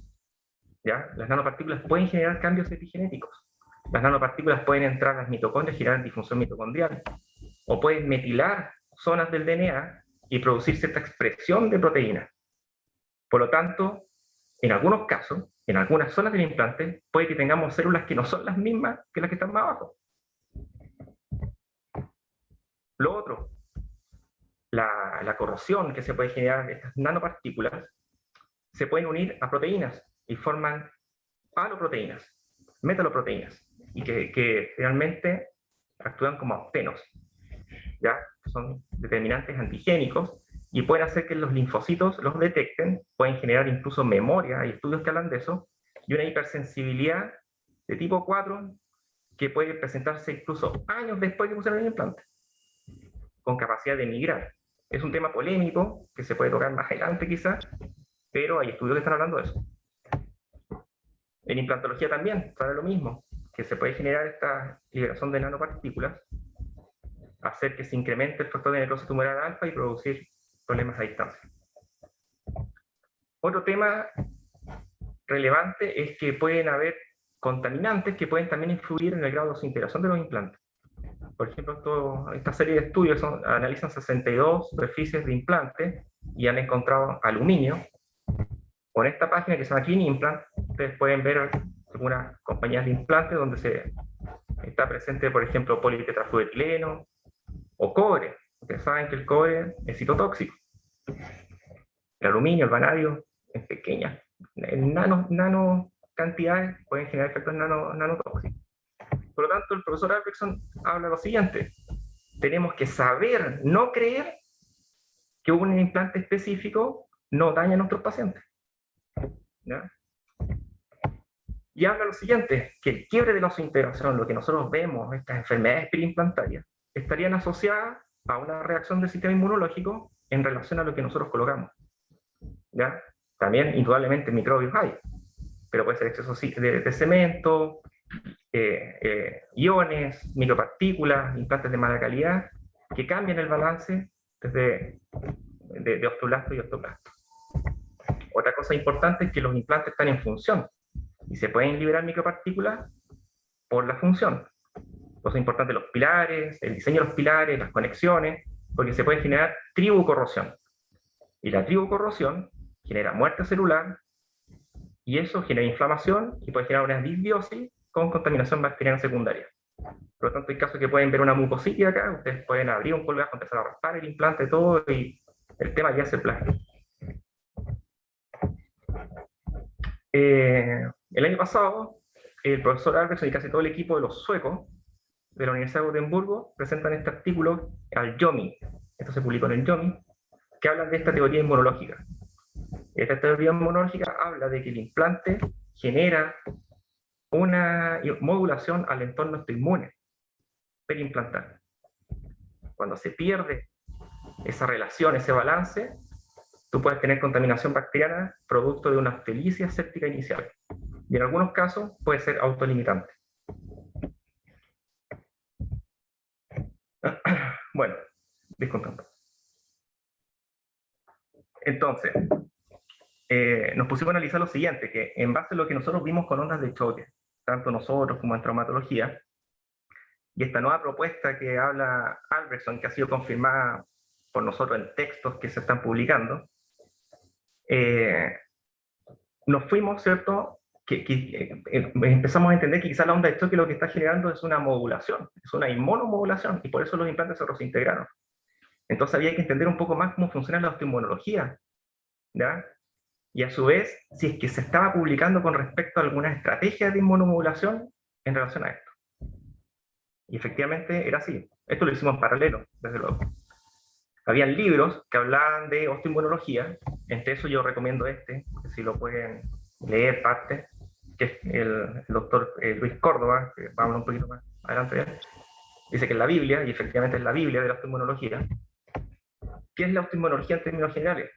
¿Ya? Las nanopartículas pueden generar cambios epigenéticos. Las nanopartículas pueden entrar a las mitocondrias y generar disfunción mitocondrial. O pueden metilar zonas del DNA y producir cierta expresión de proteínas. Por lo tanto, en algunos casos, en algunas zonas del implante, puede que tengamos células que no son las mismas que las que están más abajo. Lo otro, la corrosión que se puede generar de estas nanopartículas se pueden unir a proteínas y forman haloproteínas, metaloproteínas, y que realmente actúan como octenos, ¿ya? Son determinantes antigénicos y pueden hacer que los linfocitos los detecten, pueden generar incluso memoria, hay estudios que hablan de eso, y una hipersensibilidad de tipo 4 que puede presentarse incluso años después de usar el implante, con capacidad de migrar. Es un tema polémico que se puede tocar más adelante quizás, pero hay estudios que están hablando de eso. En implantología también, para lo mismo, que se puede generar esta liberación de nanopartículas, hacer que se incremente el factor de necrosis tumoral alfa y producir problemas a distancia. Otro tema relevante es que pueden haber contaminantes que pueden también influir en el grado de desintegración de los implantes. Por ejemplo, esta serie de estudios analizan 62 superficies de implantes y han encontrado aluminio. Con esta página que se llama Clean Implant, ustedes pueden ver algunas compañías de implantes donde está presente, por ejemplo, politetrafluoretileno o cobre. Ustedes saben que el cobre es citotóxico. El aluminio, el vanadio, en pequeñas, en nano cantidades, pueden generar efectos nanotóxicos. Por lo tanto, el profesor Albrechtson habla lo siguiente: tenemos que saber, no creer que un implante específico no daña a nuestros pacientes. ¿Ya? Y habla lo siguiente, que el quiebre de la osintegración, lo que nosotros vemos, estas enfermedades periimplantarias, estarían asociadas a una reacción del sistema inmunológico en relación a lo que nosotros colocamos. ¿Ya? También, indudablemente, microbios hay, pero puede ser exceso de cemento, iones, micropartículas, implantes de mala calidad, que cambian el balance desde de osteoblasto y osteoclasto. Otra cosa importante es que los implantes están en función y se pueden liberar micropartículas por la función. Cosa importante, los pilares, el diseño de los pilares, las conexiones, porque se puede generar tribucorrosión. Y la tribucorrosión genera muerte celular y eso genera inflamación y puede generar una disbiosis con contaminación bacteriana secundaria. Por lo tanto, hay casos que pueden ver una mucositis acá, ustedes pueden abrir un colgajo, empezar a raspar el implante, todo, y el tema ya se plasma. El año pasado, el profesor Albrechtson y casi todo el equipo de los suecos de la Universidad de Gotemburgo presentan este artículo al JOMI, esto se publicó en el JOMI, que hablan de esta teoría inmunológica. Esta teoría inmunológica habla de que el implante genera una modulación al entorno inmune periimplantar. Cuando se pierde esa relación, ese balance, tú puedes tener contaminación bacteriana producto de una aftelicia séptica inicial. Y en algunos casos puede ser autolimitante. Bueno, discontando. Entonces, nos pusimos a analizar lo siguiente, que en base a lo que nosotros vimos con ondas de choque, tanto nosotros como en traumatología, y esta nueva propuesta que habla Albrechtson, que ha sido confirmada por nosotros en textos que se están publicando, nos fuimos, ¿cierto? Empezamos a entender que quizás la onda de choque lo que está generando es una modulación, es una inmunomodulación, y por eso los implantes se desintegraron. Entonces había que entender un poco más cómo funciona la osteoinmunología, ¿ya? Y a su vez, si es que se estaba publicando con respecto a alguna estrategia de inmunomodulación en relación a esto. Y efectivamente era así. Esto lo hicimos en paralelo, desde luego. Habían libros que hablaban de osteoinmunología, entre eso yo recomiendo este, que si lo pueden leer parte, que es el doctor Luis Córdoba, que va a hablar un poquito más adelante de él. Dice que es la Biblia, y efectivamente es la Biblia de la osteoinmunología. ¿Qué es la osteoinmunología en términos generales?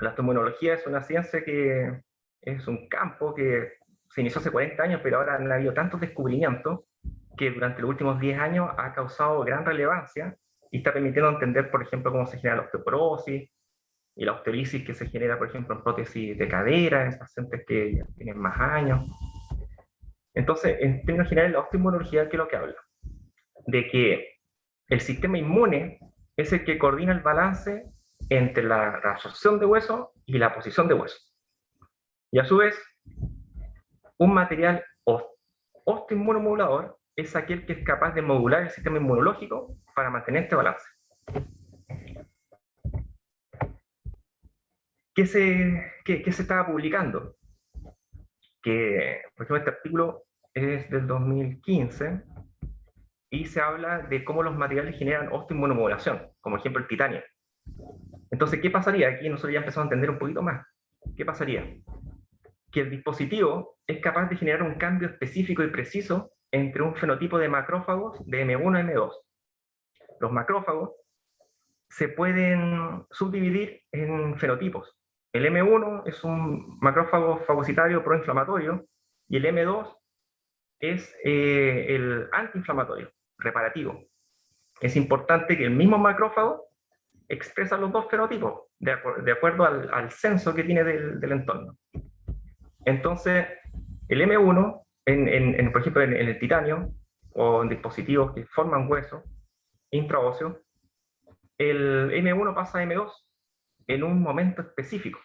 La osteoinmunología es una ciencia que es un campo que se inició hace 40 años, pero ahora han habido tantos descubrimientos que durante los últimos 10 años ha causado gran relevancia y está permitiendo entender, por ejemplo, cómo se genera la osteoporosis y la osteolisis que se genera, por ejemplo, en prótesis de cadera, en pacientes que ya tienen más años. Entonces, en términos generales, la osteoinmunología, ¿qué es lo que habla? De que el sistema inmune es el que coordina el balance entre la absorción de hueso y la posición de hueso. Y a su vez, un material osteoinmunomodulador es aquel que es capaz de modular el sistema inmunológico para mantener este balance. ¿Qué se estaba publicando? Que, por ejemplo, este artículo es del 2015 y se habla de cómo los materiales generan osteoinmunomodulación, como ejemplo el titanio. Entonces, ¿qué pasaría? Aquí nosotros ya empezamos a entender un poquito más. ¿Qué pasaría? Que el dispositivo es capaz de generar un cambio específico y preciso entre un fenotipo de macrófagos de M1 a M2. Los macrófagos se pueden subdividir en fenotipos. El M1 es un macrófago fagocitario proinflamatorio y el M2 es el antiinflamatorio, reparativo. Es importante que el mismo macrófago expresa los dos fenotipos de acuerdo al censo que tiene del entorno. Entonces, el M1, por ejemplo, en el titanio, o en dispositivos que forman hueso intraóseo, el M1 pasa a M2 en un momento específico.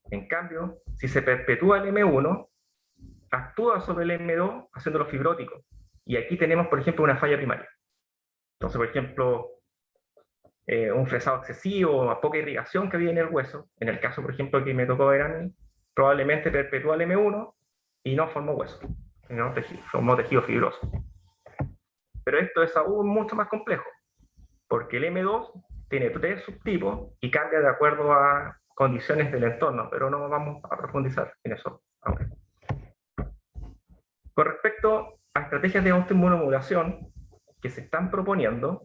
En cambio, si se perpetúa el M1, actúa sobre el M2 haciéndolo fibrótico. Y aquí tenemos, por ejemplo, una falla primaria. Entonces, por ejemplo, un fresado excesivo, a poca irrigación que había en el hueso, en el caso, por ejemplo, que me tocó ver a mí, probablemente perpetúa el M1 y no formó hueso, formó tejido fibroso. Pero esto es aún mucho más complejo, porque el M2 tiene 3 subtipos y cambia de acuerdo a condiciones del entorno, pero no vamos a profundizar en eso ahora. Con respecto a estrategias de osteoinmunomodulación que se están proponiendo,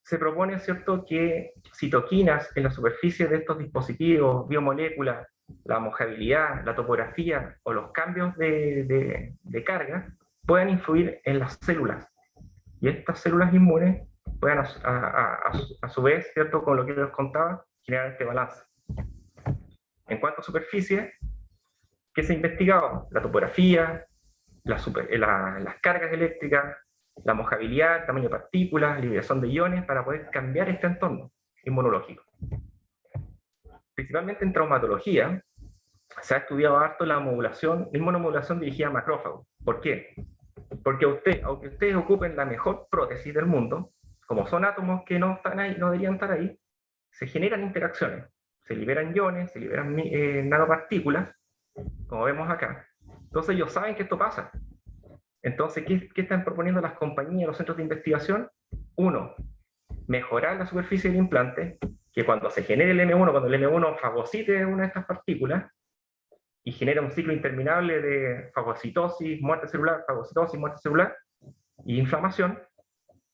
se propone, ¿cierto?, que citoquinas en la superficie de estos dispositivos, biomoléculas, la mojabilidad, la topografía o los cambios de carga puedan influir en las células. Y estas células inmunes puedan, a su vez, ¿cierto?, con lo que les contaba, generar este balance. En cuanto a superficie, ¿qué se ha investigado? La topografía, las cargas eléctricas, la mojabilidad, tamaño de partículas, liberación de iones para poder cambiar este entorno inmunológico. Principalmente en traumatología, se ha estudiado harto la inmunomodulación dirigida a macrófagos. ¿Por qué? Porque aunque ustedes ocupen la mejor prótesis del mundo, como son átomos que no están ahí, no deberían estar ahí, se generan interacciones, se liberan iones, se liberan nanopartículas, como vemos acá. Entonces ellos saben que esto pasa. Entonces, ¿qué están proponiendo las compañías, los centros de investigación? Uno, mejorar la superficie del implante, que cuando se genere el M1, cuando el M1 fagocite una de estas partículas, y genera un ciclo interminable de fagocitosis, muerte celular, y inflamación,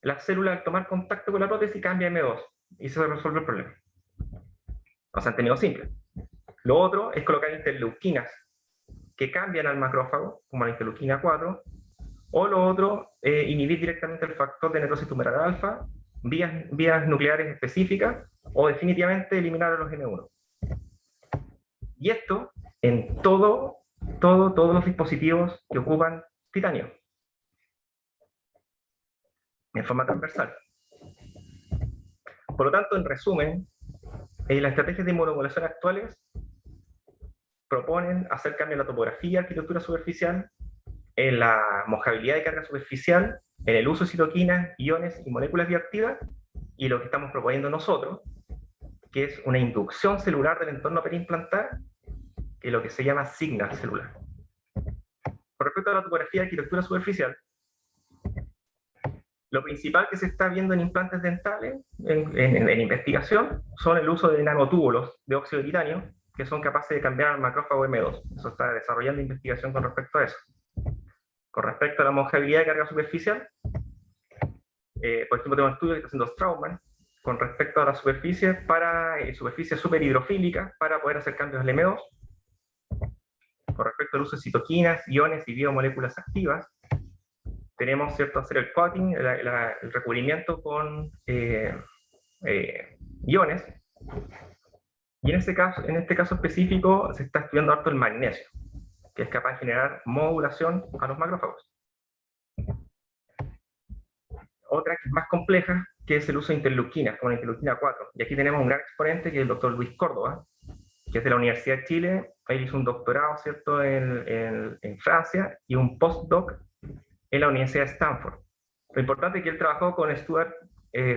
la célula al tomar contacto con la prótesis cambia M2, y se resuelve el problema. O sea, en términos simples. Lo otro es colocar interleuquinas que cambian al macrófago, como la interleuquina 4, o lo otro, inhibir directamente el factor de necrosis tumoral alfa, vías nucleares específicas, o definitivamente eliminar a los M1. Y esto en todos los dispositivos que ocupan titanio, en forma transversal. Por lo tanto, en resumen, las estrategias de inmunomodulación actuales proponen hacer cambio en la topografía, arquitectura superficial, en la mojabilidad de carga superficial, en el uso de citoquinas, iones y moléculas bioactivas, y lo que estamos proponiendo nosotros, que es una inducción celular del entorno periimplantar, que es lo que se llama signal celular. Con respecto a la topografía de arquitectura superficial, lo principal que se está viendo en implantes dentales, en investigación, son el uso de nanotúbulos de óxido de titanio, que son capaces de cambiar al macrófago M2. Eso está desarrollando investigación con respecto a eso. Con respecto a la homogeneidad de carga superficial, por ejemplo, tengo un estudio que está haciendo Straumann con respecto a la superficie para superficies superhidrofílicas para poder hacer cambios al M2. Con respecto al uso de citoquinas, iones y biomoléculas activas, tenemos, ¿cierto?, hacer el coating, el recubrimiento con iones. Y en este caso específico se está estudiando harto el magnesio, que es capaz de generar modulación a los macrófagos. Otra que es más compleja, que es el uso de interleuquinas, como la interleuquina 4. Y aquí tenemos un gran exponente, que es el doctor Luis Córdoba, que es de la Universidad de Chile. Él hizo un doctorado, ¿cierto?, en Francia, y un postdoc en la Universidad de Stanford. Lo importante es que él trabajó con Stuart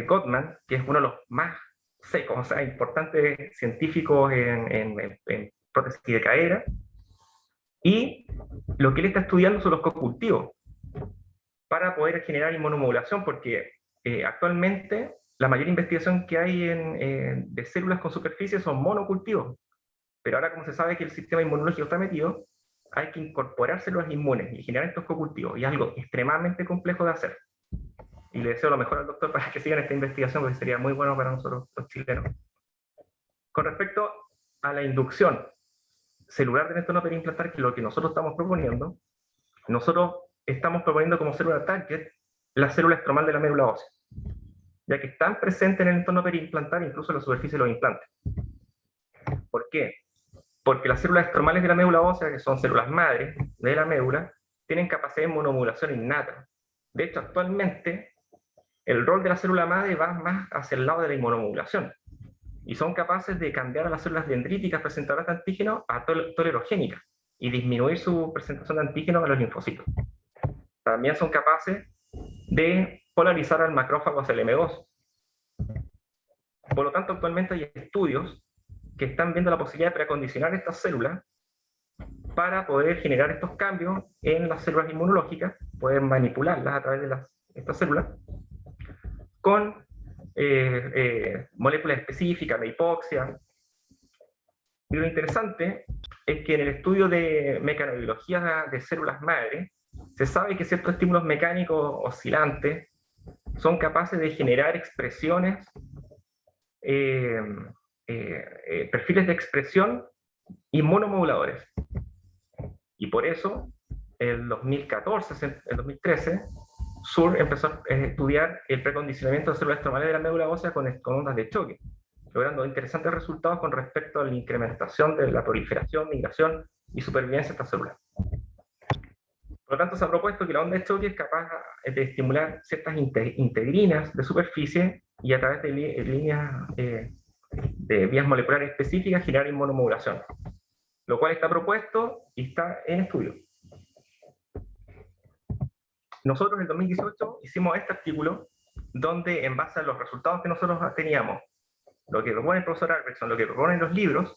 Gottman, que es uno de los más secos, o sea, importantes científicos en prótesis de cadera, y lo que él está estudiando son los cocultivos, para poder generar inmunomodulación, porque actualmente la mayor investigación que hay de células con superficie son monocultivos, pero ahora como se sabe que el sistema inmunológico está metido, hay que incorporar células inmunes y generar estos cocultivos, y es algo extremadamente complejo de hacer. Y le deseo lo mejor al doctor para que sigan esta investigación, porque sería muy bueno para nosotros los chilenos. Con respecto a la inducción celular del entorno periimplantar, que es lo que nosotros estamos proponiendo, nosotros estamos proponiendo como célula target la célula estromal de la médula ósea, ya que están presentes en el entorno periimplantar, incluso en la superficie de los implantes. ¿Por qué? Porque las células estromales de la médula ósea, que son células madre de la médula, tienen capacidad de inmunomodulación innata. De hecho, actualmente, el rol de la célula madre va más hacia el lado de la inmunomodulación, y son capaces de cambiar a las células dendríticas presentadoras de antígenos a tolerogénicas, y disminuir su presentación de antígenos a los linfocitos. También son capaces de polarizar al macrófago hacia el M2. Por lo tanto, actualmente hay estudios que están viendo la posibilidad de precondicionar estas células para poder generar estos cambios en las células inmunológicas, poder manipularlas a través de estas células, con moléculas específicas de hipoxia. Y lo interesante es que en el estudio de mecanobiología de células madre, se sabe que ciertos estímulos mecánicos oscilantes son capaces de generar expresiones, perfiles de expresión inmunomoduladores. Y por eso, en 2014, en 2013, Sur empezó a estudiar el precondicionamiento de células estromales de la médula ósea con ondas de choque, logrando interesantes resultados con respecto a la incrementación de la proliferación, migración y supervivencia de estas células. Por lo tanto, se ha propuesto que la onda de choque es capaz de estimular ciertas integrinas de superficie y a través de líneas de vías moleculares específicas generar inmunomodulación, lo cual está propuesto y está en estudio. Nosotros en el 2018 hicimos este artículo donde, en base a los resultados que nosotros teníamos, lo que propone el profesor Albrechtson, lo que proponen los libros,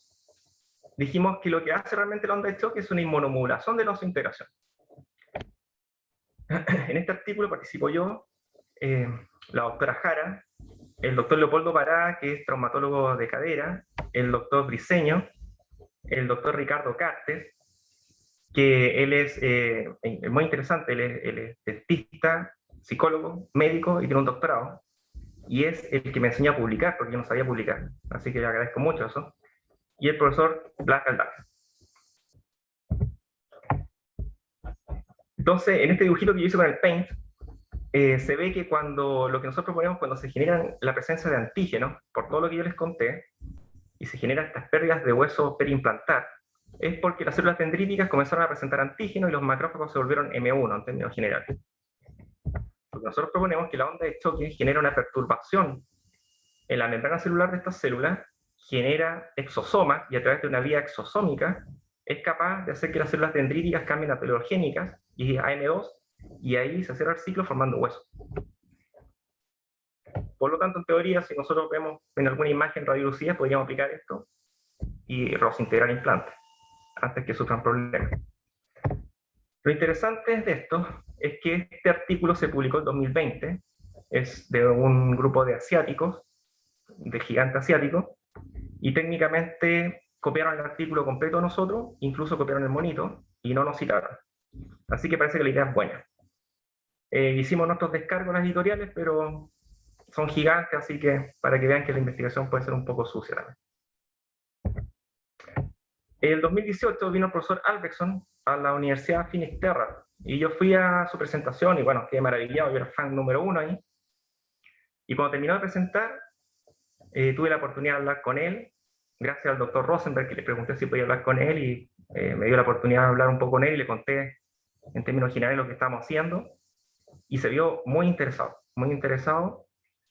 dijimos que lo que hace realmente la onda de choque es una inmunomodulación de la osseointegración. En este artículo participo yo, la doctora Jara, el doctor Leopoldo Pará, que es traumatólogo de cadera, el doctor Briceño, el doctor Ricardo Cartes, que él es muy interesante, él es dentista, psicólogo, médico y tiene un doctorado, y es el que me enseñó a publicar, porque yo no sabía publicar, así que le agradezco mucho eso, y el profesor Blas Galdames. Entonces, en este dibujito que yo hice con el Paint, se ve que cuando lo que nosotros proponemos, cuando se genera la presencia de antígenos, por todo lo que yo les conté, y se generan estas pérdidas de hueso periimplantar, es porque las células dendríticas comenzaron a presentar antígenos y los macrófagos se volvieron M1 en términos generales. Lo que nosotros proponemos es que la onda de choque genera una perturbación en la membrana celular de estas células, genera exosomas, y a través de una vía exosómica es capaz de hacer que las células dendríticas cambien a tolerogénicas y a M2, y ahí se cierra el ciclo formando hueso. Por lo tanto, en teoría, si nosotros vemos en alguna imagen radiolucidez, podríamos aplicar esto y rosintegrar implantes antes que sufran problemas. Lo interesante de esto es que este artículo se publicó en 2020, es de un grupo de asiáticos, de gigantes asiáticos, y técnicamente copiaron el artículo completo de nosotros, incluso copiaron el monito, y no nos citaron. Así que parece que la idea es buena. Hicimos nuestros descargos en las editoriales, pero son gigantes, así que para que vean que la investigación puede ser un poco sucia también. En el 2018 vino el profesor Albrechtson a la Universidad Finisterra, y yo fui a su presentación, y bueno, quedé maravillado, yo era fan número 1 ahí. Y cuando terminó de presentar, tuve la oportunidad de hablar con él, gracias al doctor Rosenberg, que le pregunté si podía hablar con él, y me dio la oportunidad de hablar un poco con él, y le conté en términos generales lo que estábamos haciendo, y se vio muy interesado,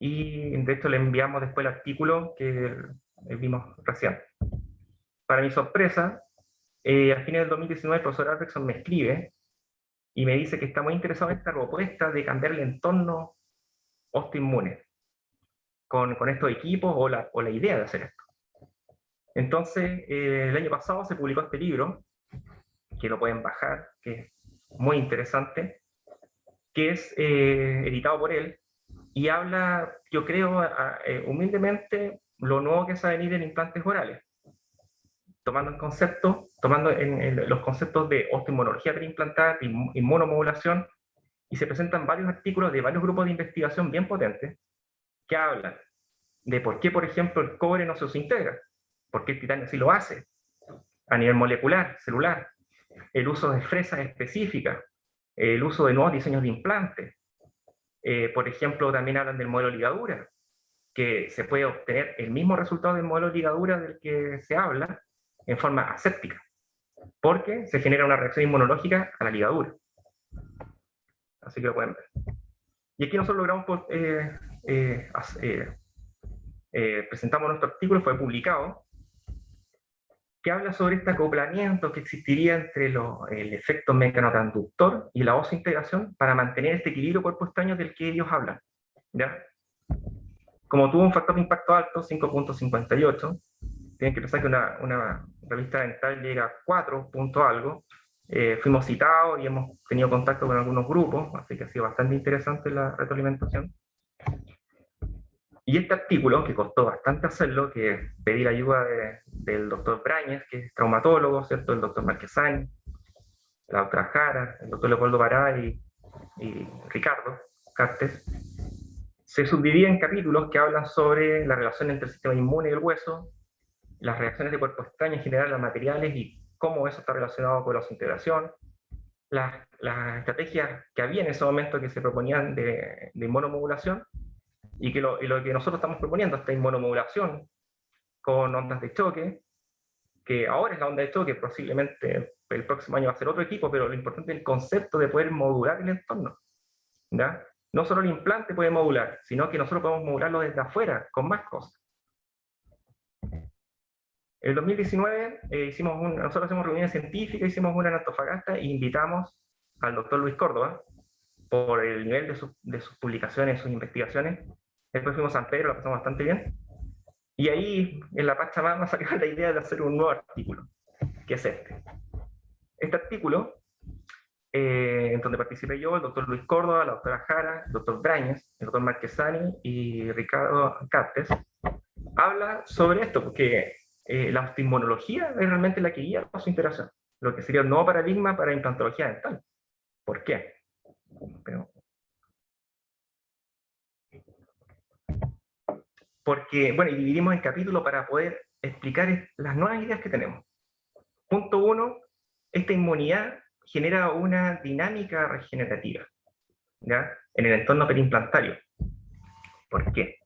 y de hecho le enviamos después el artículo que vimos recién. Para mi sorpresa, a fines del 2019 el profesor Albrechtson me escribe y me dice que está muy interesado en esta propuesta de cambiar el entorno osteoinmune con estos equipos o la idea de hacer esto. Entonces, el año pasado se publicó este libro, que lo pueden bajar, que es muy interesante, que es editado por él, y habla, yo creo, humildemente, lo nuevo que es a venir en implantes orales, tomando en los conceptos de osteoinmunología preimplantar, inmunomodulación, y se presentan varios artículos de varios grupos de investigación bien potentes, que hablan de por qué, por ejemplo, el cobre no se desintegra, por qué el titanio sí lo hace, a nivel molecular, celular, el uso de fresas específicas, el uso de nuevos diseños de implantes. Por ejemplo, también hablan del modelo de ligadura, que se puede obtener el mismo resultado del modelo de ligadura del que se habla en forma aséptica, porque se genera una reacción inmunológica a la ligadura. Así que lo pueden ver. Y aquí nosotros logramos presentamos nuestro artículo, fue publicado, que habla sobre este acoplamiento que existiría entre el efecto mecanotransductor y la oseointegración para mantener este equilibrio cuerpo-estaño del que ellos hablan, ¿ya? Como tuvo un factor de impacto alto, 5.58, tienen que pensar que una revista dental llega a 4 punto algo, fuimos citados y hemos tenido contacto con algunos grupos, así que ha sido bastante interesante la retroalimentación. Y este artículo, que costó bastante hacerlo, que pedí la ayuda del doctor Brañez, que es traumatólogo, ¿cierto? El doctor Marquesani, la doctora Jara, el doctor Leopoldo Pará y Ricardo Cartes, se subdivide en capítulos que hablan sobre la relación entre el sistema inmune y el hueso, las reacciones de cuerpo extraño en general, los materiales y cómo eso está relacionado con la oseointegración, las estrategias que había en ese momento que se proponían de inmunomodulación, y lo que nosotros estamos proponiendo, esta inmunomodulación con ondas de choque, que ahora es la onda de choque, posiblemente el próximo año va a ser otro equipo, pero lo importante es el concepto de poder modular el entorno, ¿ya? No solo el implante puede modular, sino que nosotros podemos modularlo desde afuera, con más cosas. En el 2019 nosotros hacemos reuniones científicas, hicimos una en Antofagasta e invitamos al doctor Luis Córdoba, por el nivel de sus publicaciones, sus investigaciones. Después fuimos a San Pedro, lo pasamos bastante bien. Y ahí, en la Pachamama, sacamos la idea de hacer un nuevo artículo, que es este. Este artículo, en donde participé yo, el doctor Luis Córdoba, la doctora Jara, el doctor Brañez, el doctor Marquesani y Ricardo Cartes, habla sobre esto, porque la osteoinmunología es realmente la que guía la oseointegración, lo que sería el nuevo paradigma para implantología dental. ¿Por qué? Porque, bueno, y dividimos el capítulo para poder explicar las nuevas ideas que tenemos. Punto 1, esta inmunidad genera una dinámica regenerativa, ¿ya? En el entorno periimplantario. ¿Por qué?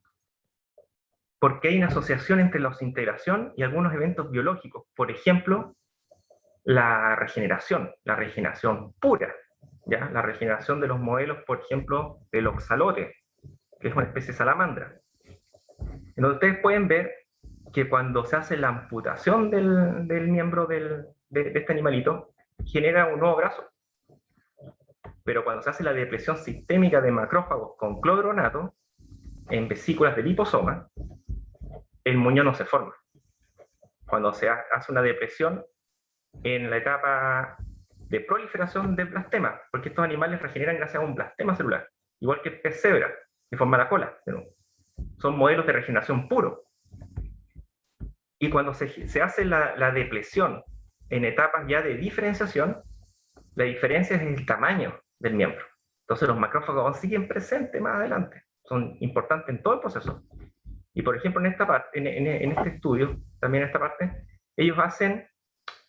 Porque hay una asociación entre la oseointegración y algunos eventos biológicos. Por ejemplo, la regeneración pura, ¿ya? La regeneración de los modelos, por ejemplo, del oxalote, que es una especie de salamandra. Entonces ustedes pueden ver que cuando se hace la amputación del miembro de este animalito, genera un nuevo brazo. Pero cuando se hace la depresión sistémica de macrófagos con cloronato, en vesículas del liposoma, el muñón no se forma. Cuando se hace una depresión en la etapa de proliferación del blastema, porque estos animales regeneran gracias a un blastema celular, igual que el pez cebra, que forma la cola. Son modelos de regeneración puro. Y cuando se hace la depresión en etapas ya de diferenciación, la diferencia es el tamaño del miembro. Entonces los macrófagos siguen presentes más adelante, son importantes en todo el proceso. Y por ejemplo, en esta parte, en este estudio, también en esta parte, ellos hacen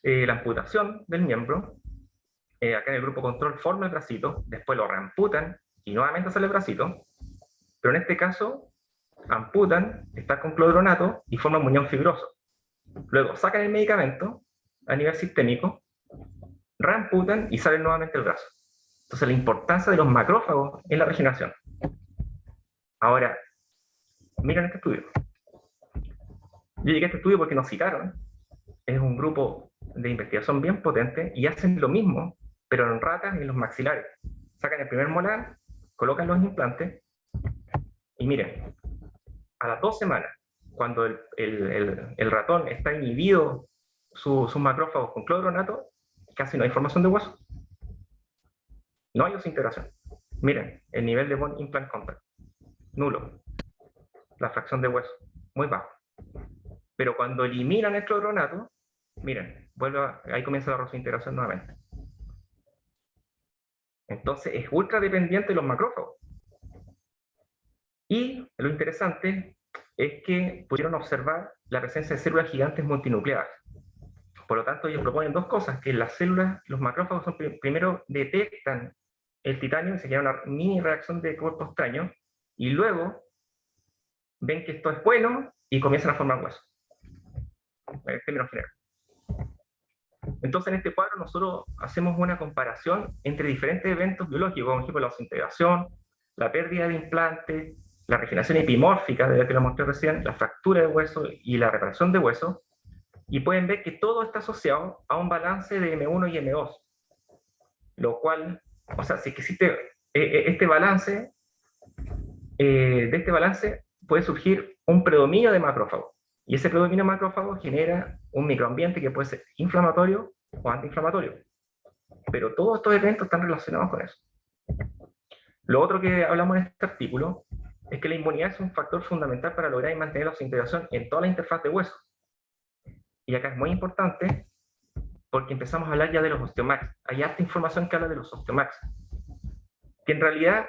la amputación del miembro. Acá en el grupo control forma el bracito, después lo reamputan y nuevamente hacen el bracito. Pero en este caso, amputan, está con clorhidrato y forman un muñón fibroso. Luego sacan el medicamento a nivel sistémico, reamputan y sale nuevamente el brazo. Entonces la importancia de los macrófagos en la regeneración. Ahora, miren este estudio. Yo llegué a este estudio porque nos citaron. Es un grupo de investigación bien potente y hacen lo mismo, pero en ratas y en los maxilares. Sacan el primer molar, colocan los implantes y miren, a las 2 semanas, cuando el ratón está inhibido sus macrófagos con clorhidrato, casi no hay formación de hueso. No hay desintegración. Miren, el nivel de bone implant contact, nulo. La fracción de hueso, muy bajo. Pero cuando eliminan el clorhidrato, miren, ahí comienza la desintegración nuevamente. Entonces es ultra dependiente de los macrófagos. Y lo interesante es que pudieron observar la presencia de células gigantes multinucleares. Por lo tanto, ellos proponen dos cosas, que las células, los macrófagos primero detectan el titanio, y se crea una mini reacción de cuerpo extraño, y luego ven que esto es bueno y comienzan a formar huesos. En términos generales. Entonces, en este cuadro nosotros hacemos una comparación entre diferentes eventos biológicos, como por ejemplo la desintegración, la pérdida de implante, la regeneración epimórfica, de la que lo mostré recién, la fractura de hueso y la reparación de hueso, y pueden ver que todo está asociado a un balance de M1 y M2, lo cual, o sea, si existe este balance, de este balance puede surgir un predominio de macrófagos, y ese predominio de macrófagos genera un microambiente que puede ser inflamatorio o antiinflamatorio, pero todos estos eventos están relacionados con eso. Lo otro que hablamos en este artículo es que la inmunidad es un factor fundamental para lograr y mantener la oxidación en toda la interfaz de hueso. Y acá es muy importante porque empezamos a hablar ya de los osteomax. Hay harta información que habla de los osteomax. Que en realidad,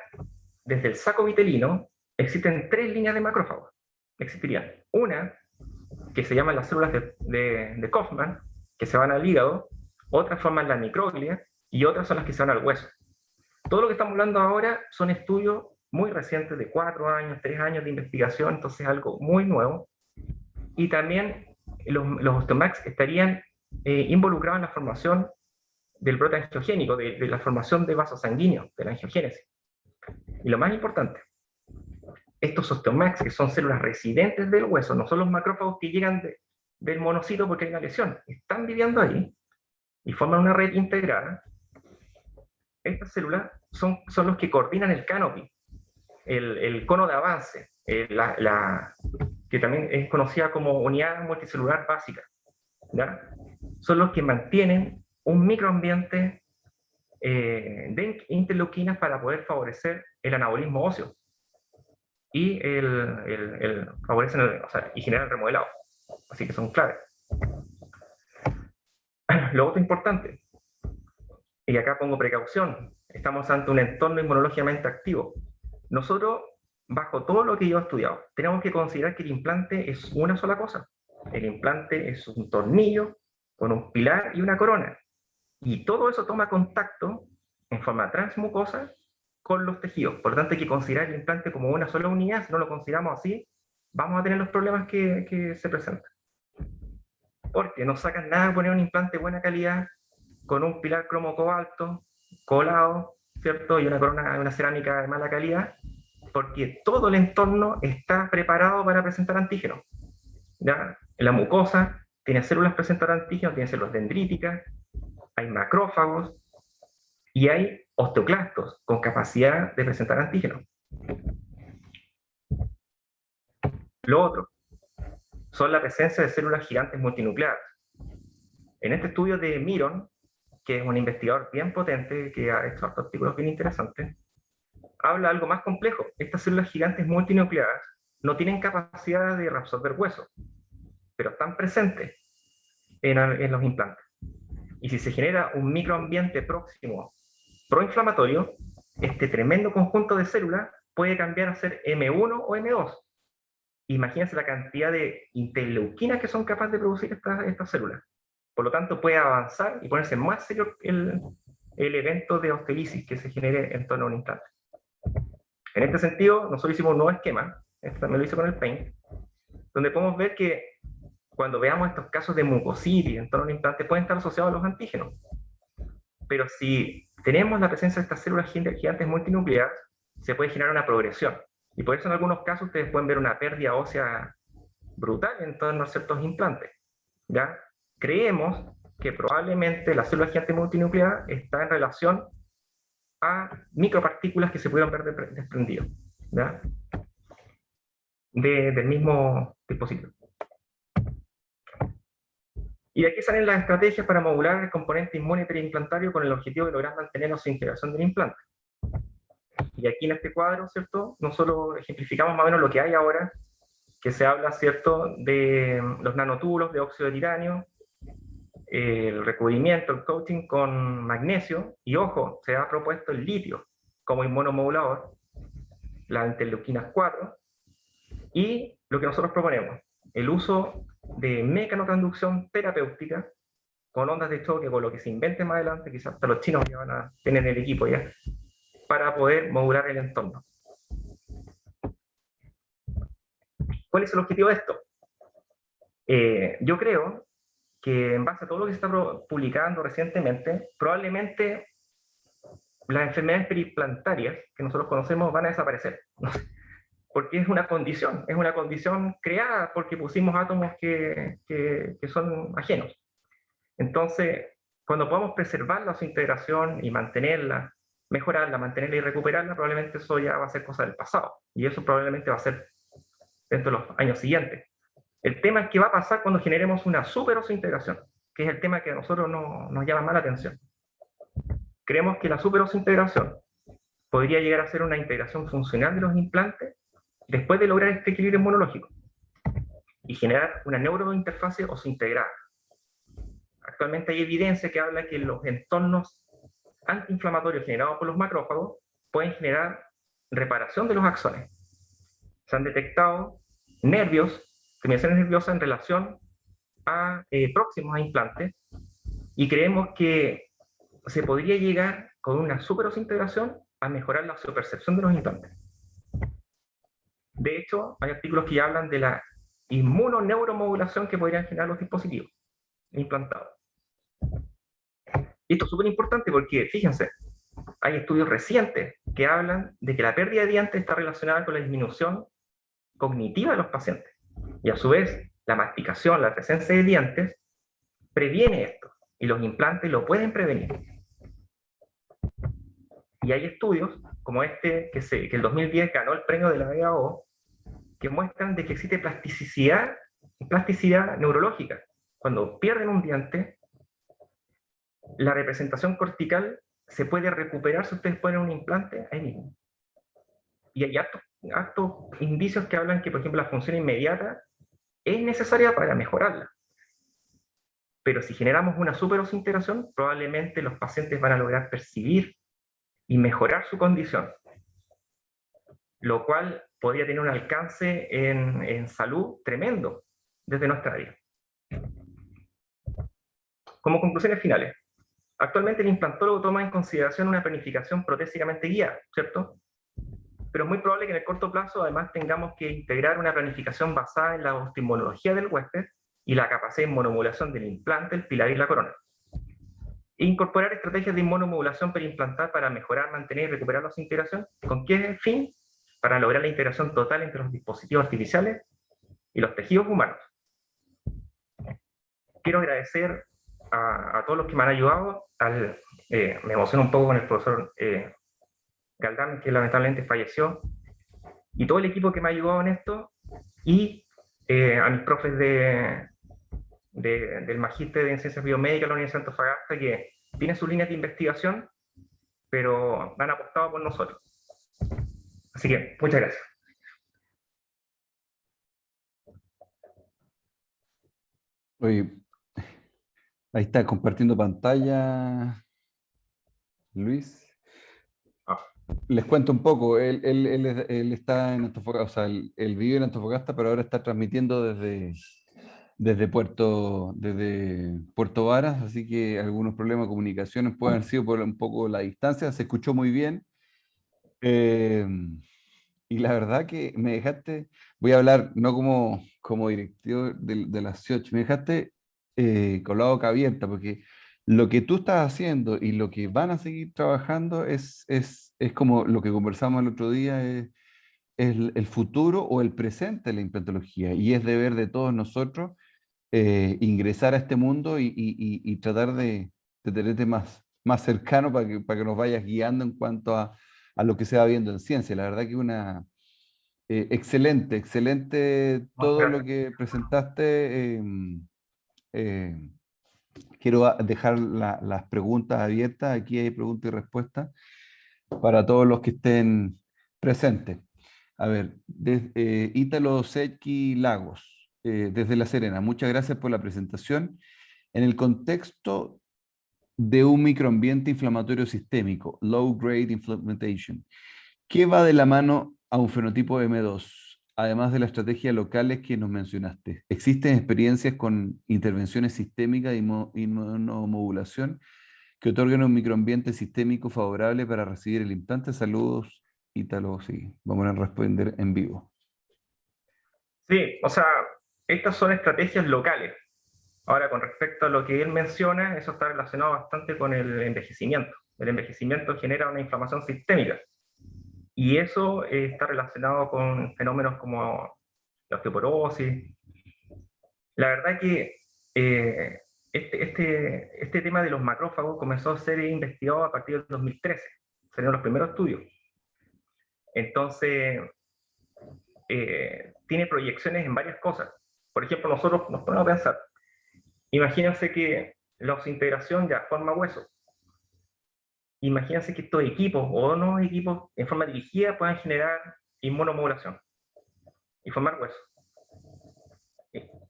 desde el saco vitelino, existen 3 líneas de macrófagos. Existirían una, que se llaman las células de Kaufman, que se van al hígado, otras forman la microglia, y otras son las que se van al hueso. Todo lo que estamos hablando ahora son estudios muy recientes, de 4 años, 3 años de investigación, entonces es algo muy nuevo. Y también los osteomax estarían involucrados en la formación del brote angiogénico, de la formación de vasos sanguíneos, de la angiogénesis. Y lo más importante, estos osteomax, que son células residentes del hueso, no son los macrófagos que llegan del monocito porque hay una lesión, están viviendo ahí y forman una red integrada. Estas células son los que coordinan el canopy, el cono de avance, que también es conocida como unidad multicelular básica, ¿ya? Son los que mantienen un microambiente de interleuquinas para poder favorecer el anabolismo óseo y favorecen y generan el remodelado. Así que son claves. Lo otro importante, y acá pongo precaución, estamos ante un entorno inmunológicamente activo. Nosotros, bajo todo lo que yo he estudiado, tenemos que considerar que el implante es una sola cosa. El implante es un tornillo con un pilar y una corona. Y todo eso toma contacto en forma transmucosa con los tejidos. Por lo tanto, hay que considerar el implante como una sola unidad. Si no lo consideramos así, vamos a tener los problemas que se presentan. Porque no sacan nada de poner un implante de buena calidad con un pilar cromo cobalto, colado, ¿cierto? Y una corona, una cerámica de mala calidad, porque todo el entorno está preparado para presentar antígenos. ¿Ya? La mucosa tiene células presentadoras de antígenos, tiene células dendríticas, hay macrófagos y hay osteoclastos con capacidad de presentar antígenos. Lo otro son la presencia de células gigantes multinucleares. En este estudio de Miron, que es un investigador bien potente, que ha hecho artículos bien interesantes, habla algo más complejo. Estas células gigantes multinucleares no tienen capacidad de reabsorber hueso, pero están presentes en los implantes. Y si se genera un microambiente próximo proinflamatorio, este tremendo conjunto de células puede cambiar a ser M1 o M2. Imagínense la cantidad de interleuquinas que son capaces de producir estas células. Por lo tanto, puede avanzar y ponerse más serio el evento de osteolisis que se genere en torno a un implante. En este sentido, nosotros hicimos un nuevo esquema, este también lo hice con el Paint, donde podemos ver que cuando veamos estos casos de mucositis en torno a un implante, pueden estar asociados a los antígenos. Pero si tenemos la presencia de estas células gigantes multinucleares, se puede generar una progresión. Y por eso en algunos casos ustedes pueden ver una pérdida ósea brutal en torno a ciertos implantes. ¿Ya? Creemos que probablemente la célula gigante multinuclear está en relación a micropartículas que se pudieron ver desprendidas, ¿ya? Del mismo dispositivo. Y de aquí salen las estrategias para modular el componente inmune periimplantario con el objetivo de lograr mantener la integración del implante. Y aquí en este cuadro, ¿cierto? Nosotros ejemplificamos más o menos lo que hay ahora, que se habla, ¿cierto?, de los nanotúbulos de óxido de titanio, el recubrimiento, el coating con magnesio, y ojo, se ha propuesto el litio como inmunomodulador, las interleuquinas 4, y lo que nosotros proponemos, el uso de mecanotransducción terapéutica con ondas de choque, con lo que se invente más adelante, quizás hasta los chinos ya van a tener el equipo ya, para poder modular el entorno. ¿Cuál es el objetivo de esto? Yo creo que en base a todo lo que se está publicando recientemente, probablemente las enfermedades periimplantarias que nosotros conocemos van a desaparecer. Porque es una condición creada porque pusimos átomos que son ajenos. Entonces, cuando podamos preservar su integración y mantenerla, mejorarla, mantenerla y recuperarla, probablemente eso ya va a ser cosa del pasado. Y eso probablemente va a ser dentro de los años siguientes. El tema es qué va a pasar cuando generemos una superosintegración, que es el tema que a nosotros nos llama más la atención. Creemos que la superosintegración podría llegar a ser una integración funcional de los implantes después de lograr este equilibrio inmunológico y generar una neurointerfase osintegrada. Actualmente hay evidencia que habla que los entornos antiinflamatorios generados por los macrófagos pueden generar reparación de los axones. Se han detectado nervios, terminaciones nerviosas en relación a próximos a implantes, y creemos que se podría llegar con una superosintegración a mejorar la osteopercepción de los implantes. De hecho, hay artículos que ya hablan de la inmunoneuromodulación que podrían generar los dispositivos implantados. Y esto es súper importante porque, fíjense, hay estudios recientes que hablan de que la pérdida de dientes está relacionada con la disminución cognitiva de los pacientes. Y a su vez, la masticación, la presencia de dientes, previene esto. Y los implantes lo pueden prevenir. Y hay estudios como este, que el 2010 ganó el premio de la WHO, que muestran de que existe plasticidad neurológica. Cuando pierden un diente, la representación cortical se puede recuperar si ustedes ponen un implante ahí mismo. Y hay hartos indicios que hablan que, por ejemplo, la función inmediata es necesaria para mejorarla. Pero si generamos una superosintegración, probablemente los pacientes van a lograr percibir y mejorar su condición, lo cual podría tener un alcance en salud tremendo desde nuestra área. Como conclusiones finales, actualmente el implantólogo toma en consideración una planificación protésicamente guiada, ¿cierto? Pero es muy probable que en el corto plazo además tengamos que integrar una planificación basada en la osteoinmunología del huésped y la capacidad de inmunomodulación del implante, el pilar y la corona. E incorporar estrategias de inmunomodulación periimplantar para mejorar, mantener y recuperar la integración. ¿Con qué fin? Para lograr la integración total entre los dispositivos artificiales y los tejidos humanos. Quiero agradecer a todos los que me han ayudado. Me emociono un poco con el profesor Galdame, que lamentablemente falleció, y todo el equipo que me ha ayudado en esto, y a mis profes del Magíster en Ciencias Biomédicas de la Universidad de Antofagasta, que tienen sus líneas de investigación, pero han apostado por nosotros. Así que, muchas gracias. Oye, ahí está compartiendo pantalla, Luis. Ah, Les cuento un poco, él está en Antofagasta, o sea, él vive en Antofagasta, pero ahora está transmitiendo desde Puerto Varas, así que algunos problemas de comunicación pueden haber sido por un poco la distancia, se escuchó muy bien. eh, y la verdad que me dejaste, voy a hablar no como directivo de la SIOCH, me dejaste con la boca abierta, porque lo que tú estás haciendo y lo que van a seguir trabajando es como lo que conversamos el otro día, es el futuro o el presente de la implantología, y es deber de todos nosotros ingresar a este mundo y tratar de tenerte más cercano para que nos vayas guiando en cuanto a lo que se va viendo en ciencia. La verdad que una excelente todo lo gracias. que presentaste. Eh, quiero dejar las preguntas abiertas. Aquí hay preguntas y respuestas para todos los que estén presentes. A ver, Ítalo Secchi Lagos, desde La Serena. Muchas gracias por la presentación. En el contexto de un microambiente inflamatorio sistémico, low grade inflammation, ¿qué va de la mano a un fenotipo M2, además de las estrategias locales que nos mencionaste? ¿Existen experiencias con intervenciones sistémicas y inmunomodulación que otorguen un microambiente sistémico favorable para recibir el implante? Saludos, Ítalo. Sí, vamos a responder en vivo. Sí, o sea, estas son estrategias locales. Ahora, con respecto a lo que él menciona, eso está relacionado bastante con el envejecimiento. El envejecimiento genera una inflamación sistémica y eso está relacionado con fenómenos como la osteoporosis. La verdad que eh, este tema de los macrófagos comenzó a ser investigado a partir del 2013. Salieron los primeros estudios. Entonces, tiene proyecciones en varias cosas. Por ejemplo, nosotros nos ponemos a pensar, imagínense que la osintegración ya forma hueso. Imagínense que estos equipos o no equipos en forma dirigida puedan generar inmunomodulación y formar hueso.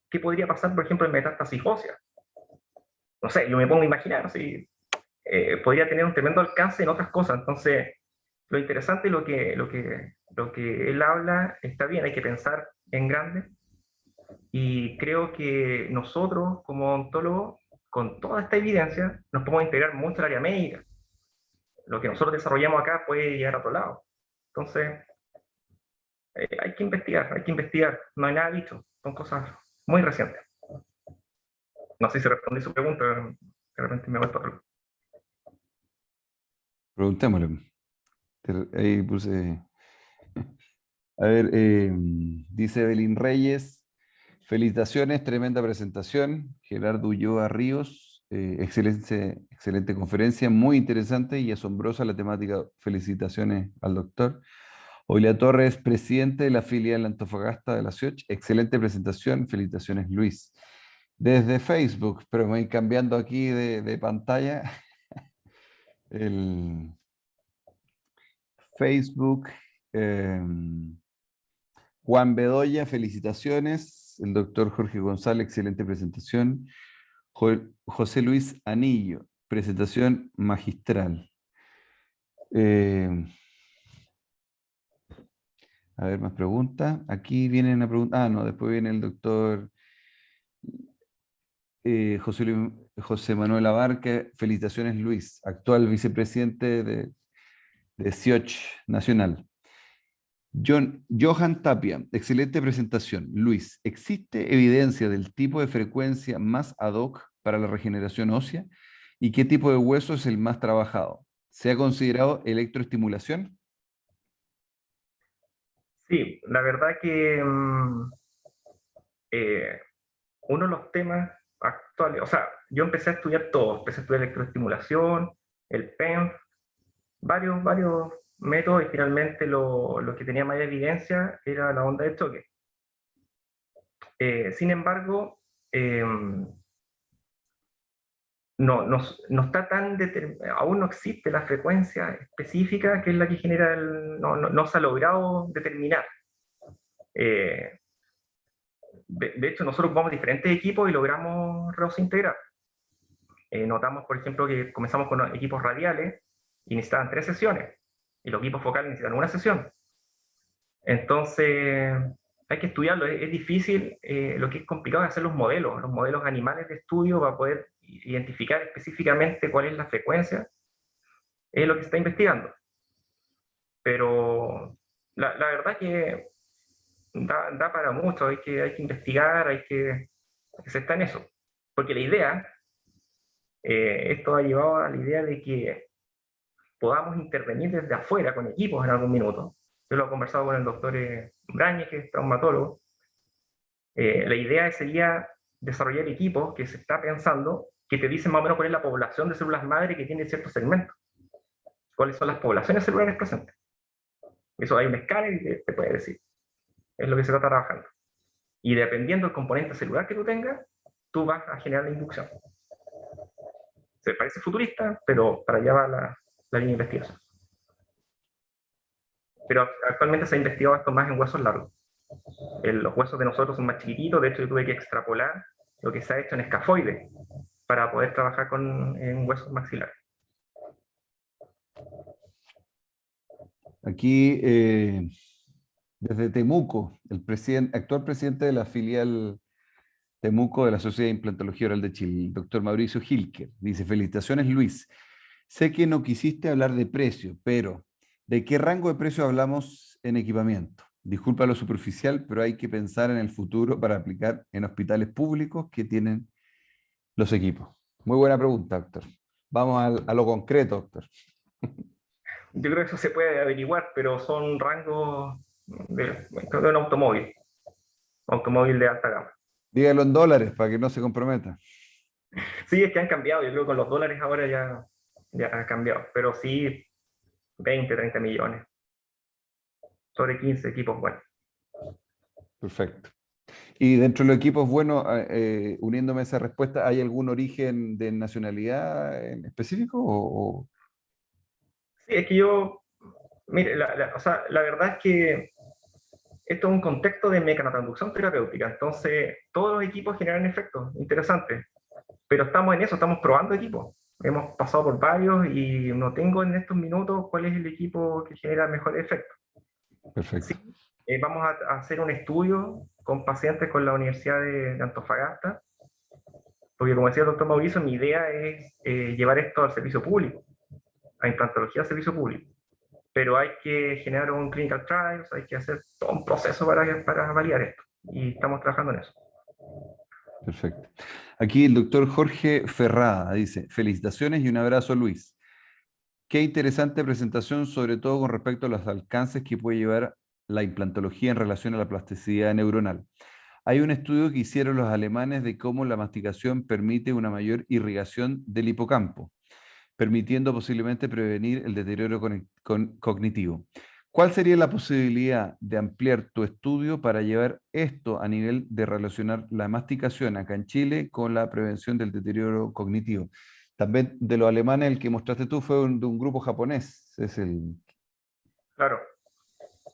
¿Qué podría pasar, por ejemplo, en metástasis ósea? No sé, yo me pongo a imaginar, así, podría tener un tremendo alcance en otras cosas. Entonces, lo interesante, lo que él habla, está bien, hay que pensar en grande, y creo que nosotros, como odontólogos, con toda esta evidencia, nos podemos integrar mucho al área médica. Lo que nosotros desarrollamos acá puede llegar a otro lado. Entonces, hay que investigar. No hay nada dicho, son cosas muy recientes. No sé si respondí su pregunta, de repente me voy para otro. Preguntémosle. Ahí puse. A ver, dice Evelyn Reyes, felicitaciones, tremenda presentación. Gerardo Ulloa Ríos, excelente conferencia, muy interesante y asombrosa la temática. Felicitaciones al doctor. Oilia Torres, presidente de la filial Antofagasta de la SIOCH, excelente presentación, felicitaciones Luis. Desde Facebook, pero me voy cambiando aquí de pantalla. El Facebook. Juan Bedoya, felicitaciones. El doctor Jorge González, excelente presentación. José Luis Anillo, presentación magistral. Eh, a ver, más preguntas. Aquí viene una pregunta. Ah, no, después viene el doctor José Manuel Abarca. Felicitaciones, Luis, actual vicepresidente de SIOCH Nacional. Johan Tapia, excelente presentación. Luis, ¿existe evidencia del tipo de frecuencia más ad hoc para la regeneración ósea? ¿Y qué tipo de hueso es el más trabajado? ¿Se ha considerado electroestimulación? Sí, la verdad que eh, uno de los temas actuales, o sea, yo empecé a estudiar todo, empecé a estudiar electroestimulación, el PEM, varios métodos, y finalmente lo que tenía más evidencia era la onda de choque. Sin embargo, no está tan aún no existe la frecuencia específica que es la que genera no se ha logrado determinar. Eh, de hecho, nosotros ocupamos diferentes equipos y logramos integrar. Notamos, por ejemplo, que comenzamos con equipos radiales y necesitaban 3 sesiones, y los equipos focales necesitan 1 sesión. Entonces, hay que estudiarlo. Es difícil, lo que es complicado es hacer los modelos animales de estudio para poder identificar específicamente cuál es la frecuencia, es lo que se está investigando. Pero la verdad que da para mucho, hay que investigar, se está en eso. Porque la idea, esto ha llevado a la idea de que podamos intervenir desde afuera con equipos en algún minuto. Yo lo he conversado con el doctor Brañez, que es traumatólogo. La idea sería desarrollar equipos que se está pensando, que te dicen más o menos cuál es la población de células madre que tiene ciertos segmentos. Cuáles son las poblaciones celulares presentes. Eso hay un escáner y te puede decir. Es lo que se está trabajando. Y dependiendo del componente celular que tú tengas, tú vas a generar la inducción. Se parece futurista, pero para allá va la línea de investigación. Pero actualmente se ha investigado esto más en huesos largos. Los huesos de nosotros son más chiquititos, de hecho yo tuve que extrapolar lo que se ha hecho en escafoides para poder trabajar en huesos maxilares. Aquí, desde Temuco, el actual presidente de la filial Temuco de la Sociedad de Implantología Oral de Chile, el doctor Mauricio Hilker, dice: felicitaciones, Luis. Sé que no quisiste hablar de precio, pero ¿de qué rango de precio hablamos en equipamiento? Disculpa lo superficial, pero hay que pensar en el futuro para aplicar en hospitales públicos que tienen los equipos. Muy buena pregunta, doctor. Vamos a lo concreto, doctor. Yo creo que eso se puede averiguar, pero son rangos de un automóvil de alta gama. Dígalo en dólares para que no se comprometa. Sí, es que han cambiado, yo creo que con los dólares ahora ya ha cambiado, pero sí 20, 30 millones, sobre 15 equipos buenos. Perfecto. Y dentro de los equipos, bueno, uniéndome a esa respuesta, ¿hay algún origen de nacionalidad en específico? Sí, es que mire, o sea, la verdad es que esto es un contexto de mecanotransducción terapéutica, entonces todos los equipos generan efectos interesantes, pero estamos en eso, estamos probando equipos. Hemos pasado por varios y no tengo en estos minutos cuál es el equipo que genera mejor efecto. Perfecto. Sí, vamos a hacer un estudio con pacientes con la Universidad de Antofagasta, porque como decía el doctor Mauricio, mi idea es llevar esto al servicio público, a implantología al servicio público. Pero hay que generar un clinical trials, hay que hacer todo un proceso para validar esto. Y estamos trabajando en eso. Perfecto. Aquí el doctor Jorge Ferrada dice: felicitaciones y un abrazo, Luis. Qué interesante presentación, sobre todo con respecto a los alcances que puede llevar la implantología en relación a la plasticidad neuronal. Hay un estudio que hicieron los alemanes de cómo la masticación permite una mayor irrigación del hipocampo, permitiendo posiblemente prevenir el deterioro cognitivo. ¿Cuál sería la posibilidad de ampliar tu estudio para llevar esto a nivel de relacionar la masticación acá en Chile con la prevención del deterioro cognitivo? También de los alemanes, el que mostraste tú fue de un grupo japonés. Es el... Claro.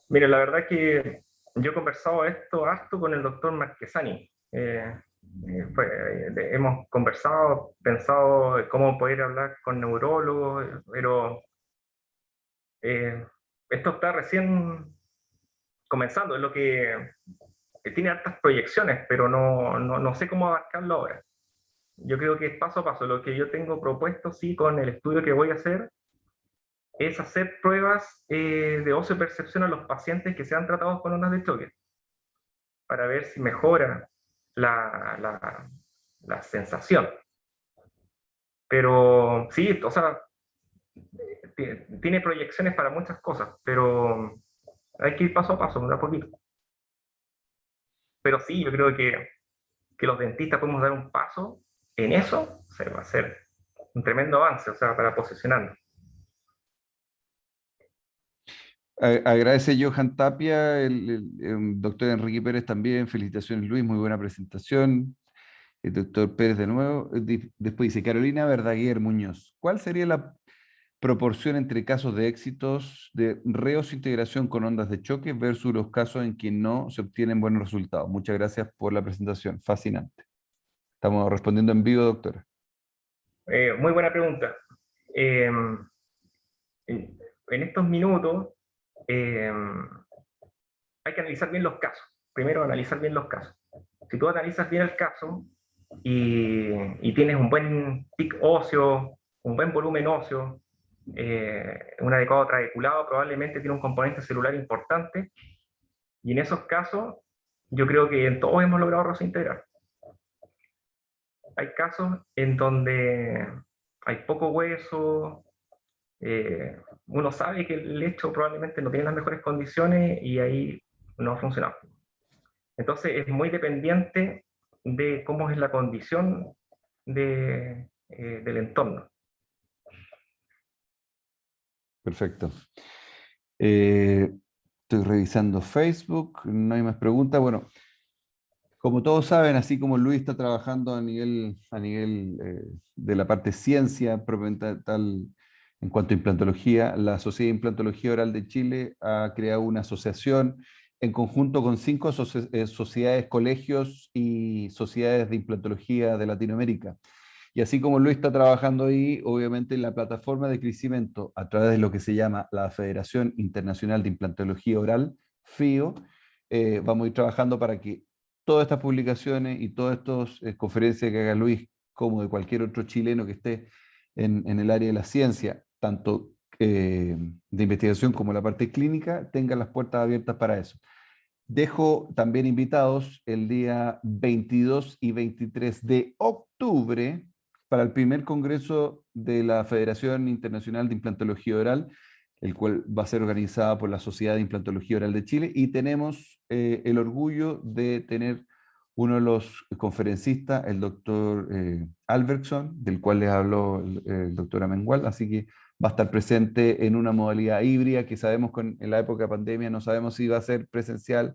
Mire, la verdad que yo he conversado esto harto con el doctor Marquesani. Hemos conversado, pensado cómo poder hablar con neurólogos, pero esto está recién comenzando, es lo que tiene hartas proyecciones, pero no sé cómo abarcarlo ahora. Yo creo que es paso a paso. Lo que yo tengo propuesto, sí, con el estudio que voy a hacer, es hacer pruebas de oseopercepción a los pacientes que sean tratados con ondas de choque, para ver si mejora la sensación. Pero sí, o sea, tiene proyecciones para muchas cosas, pero hay que ir paso a paso, de a poquito. Pero sí, yo creo que los dentistas podemos dar un paso en eso, se va a hacer un tremendo avance, o sea, para posicionarnos. Agradece Johan Tapia, el doctor Enrique Pérez también, felicitaciones Luis, muy buena presentación. El doctor Pérez de nuevo, después dice Carolina Verdaguer Muñoz, ¿cuál sería la proporción entre casos de éxitos de reosintegración con ondas de choque versus los casos en que no se obtienen buenos resultados? Muchas gracias por la presentación, fascinante. Estamos respondiendo en vivo, doctora. Muy buena pregunta. Eh, en estos minutos eh, hay que analizar bien los casos. Primero, analizar bien los casos. Si tú analizas bien el caso y tienes un buen pic óseo, un buen volumen óseo, un adecuado trabeculado, probablemente tiene un componente celular importante, y en esos casos yo creo que en todos hemos logrado reintegrar. Hay casos en donde hay poco hueso, uno sabe que el lecho probablemente no tiene las mejores condiciones y ahí no ha funcionado. Entonces es muy dependiente de cómo es la condición del entorno. Perfecto. Estoy revisando Facebook, no hay más preguntas. Bueno, como todos saben, así como Luis está trabajando a nivel de la parte ciencia propiamente tal en cuanto a implantología, la Sociedad de Implantología Oral de Chile ha creado una asociación en conjunto con 5 sociedades, colegios y sociedades de implantología de Latinoamérica. Y así como Luis está trabajando ahí, obviamente en la plataforma de crecimiento a través de lo que se llama la Federación Internacional de Implantología Oral, FIO, vamos a ir trabajando para que todas estas publicaciones y todas estas conferencias que haga Luis, como de cualquier otro chileno que esté en el área de la ciencia, tanto de investigación como la parte clínica, tengan las puertas abiertas para eso. Dejo también invitados el día 22 y 23 de octubre para el primer congreso de la Federación Internacional de Implantología Oral, el cual va a ser organizada por la Sociedad de Implantología Oral de Chile, y tenemos el orgullo de tener uno de los conferencistas, el doctor Albertson, del cual les habló el doctor Amengual, así que va a estar presente en una modalidad híbrida que sabemos que en la época de pandemia no sabemos si va a ser presencial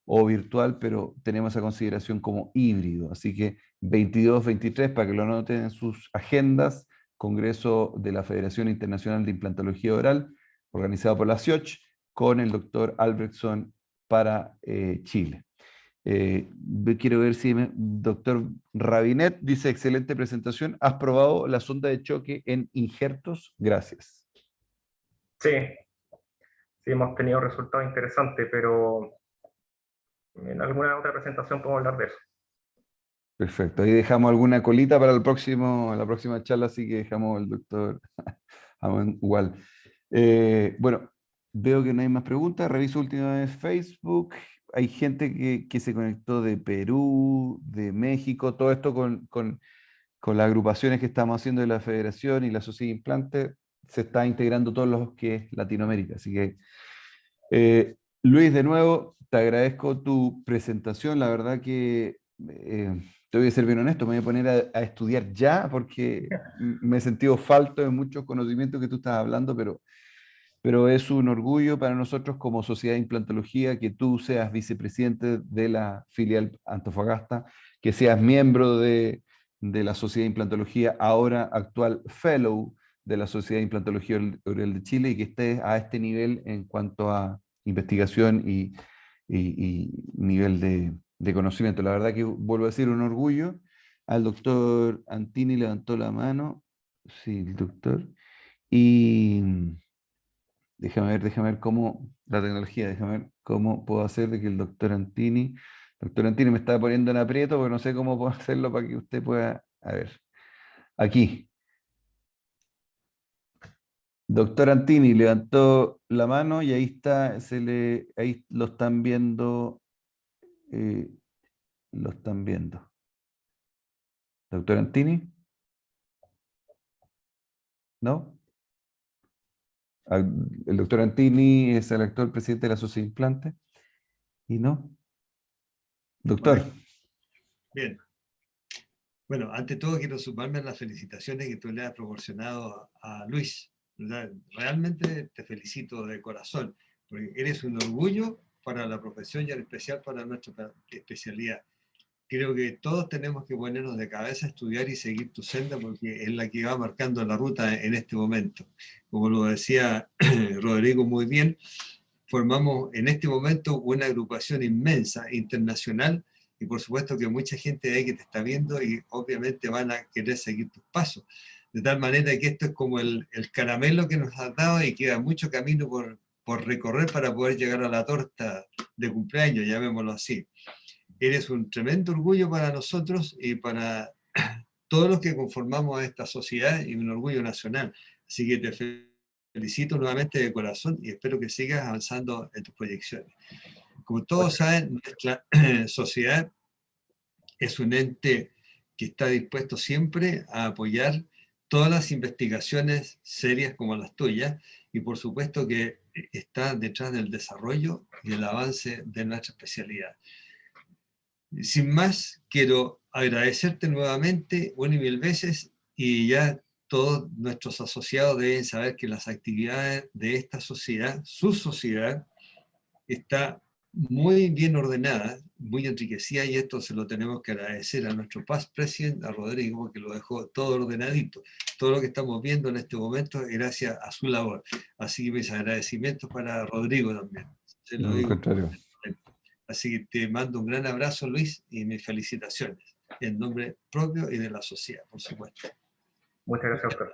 o virtual, pero tenemos esa consideración como híbrido. Así que 22-23, para que lo anoten en sus agendas, Congreso de la Federación Internacional de Implantología Oral, organizado por la SIOCH, con el doctor Albrechtson para Chile. Quiero ver si doctor Rabinet dice, excelente presentación. ¿Has probado la sonda de choque en injertos? Gracias. Sí, sí hemos tenido resultados interesantes, pero en alguna otra presentación podemos hablar de eso. Perfecto. Ahí dejamos alguna colita para la próxima charla, así que dejamos el doctor igual. Bueno, veo que no hay más preguntas. Reviso última vez Facebook. Hay gente que se conectó de Perú, de México, todo esto con las agrupaciones que estamos haciendo de la Federación y la Sociedad de Implantes, se está integrando todos los que es Latinoamérica. Así que, Luis, de nuevo, te agradezco tu presentación. La verdad que te voy a ser bien honesto, me voy a poner a estudiar ya porque me he sentido falto de muchos conocimientos que tú estás hablando, pero es un orgullo para nosotros como Sociedad de Implantología que tú seas vicepresidente de la filial Antofagasta, que seas miembro de la Sociedad de Implantología, ahora actual fellow de la Sociedad de Implantología Oral de Chile, y que estés a este nivel en cuanto a investigación y nivel de conocimiento. La verdad que vuelvo a decir un orgullo. Al doctor Antini levantó la mano. Sí, el doctor. Y déjame ver cómo, la tecnología, déjame ver cómo puedo hacer de que doctor Antini me está poniendo en aprieto, porque no sé cómo puedo hacerlo para que usted pueda, a ver, aquí. Doctor Antini levantó la mano y ahí está, ahí lo están viendo, eh, lo están viendo. Doctor Antini, ¿no? Ah, el doctor Antini es el actual presidente de la Sociedad de Implantes, y no. Doctor. Correcto. Bien. Bueno, ante todo quiero sumarme a las felicitaciones que tú le has proporcionado a Luis. ¿Verdad? Realmente te felicito de corazón. porque eres un orgullo para la profesión y en especial para nuestra especialidad. Creo que todos tenemos que ponernos de cabeza a estudiar y seguir tu senda porque es la que va marcando la ruta en este momento. Como lo decía Rodrigo muy bien, formamos en este momento una agrupación inmensa, internacional, y por supuesto que mucha gente de ahí que te está viendo y obviamente van a querer seguir tus pasos. De tal manera que esto es como el caramelo que nos has dado y queda mucho camino por recorrer para poder llegar a la torta de cumpleaños, llamémoslo así. Eres un tremendo orgullo para nosotros y para todos los que conformamos a esta sociedad y un orgullo nacional. Así que te felicito nuevamente de corazón y espero que sigas avanzando en tus proyecciones. Como todos saben, nuestra sociedad es un ente que está dispuesto siempre a apoyar todas las investigaciones serias como las tuyas y por supuesto que está detrás del desarrollo y el avance de nuestra especialidad. Sin más, quiero agradecerte nuevamente una y mil veces y ya todos nuestros asociados deben saber que las actividades de esta sociedad, su sociedad, está muy bien ordenada, muy enriquecida y esto se lo tenemos que agradecer a nuestro past president, a Rodrigo, que lo dejó todo ordenadito. Todo lo que estamos viendo en este momento es gracias a su labor. Así que mis agradecimientos para Rodrigo también. Se lo No, al digo. contrario. Así que te mando un gran abrazo, Luis, y mis felicitaciones, en nombre propio y de la sociedad, por supuesto. Muchas gracias, doctor.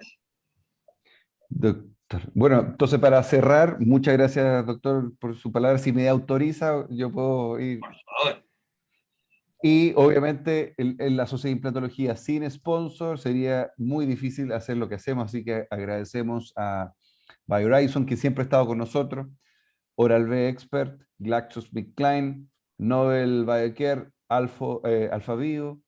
Doctor. Bueno, entonces para cerrar, muchas gracias, doctor, por su palabra. Si me autoriza, yo puedo ir. Por favor. Y obviamente en la sociedad de implantología sin sponsor sería muy difícil hacer lo que hacemos, así que agradecemos a BioHorizon, que siempre ha estado con nosotros, Oral-B Expert, GlaxoSmithKline, Nobel Biocare, AlphaBio,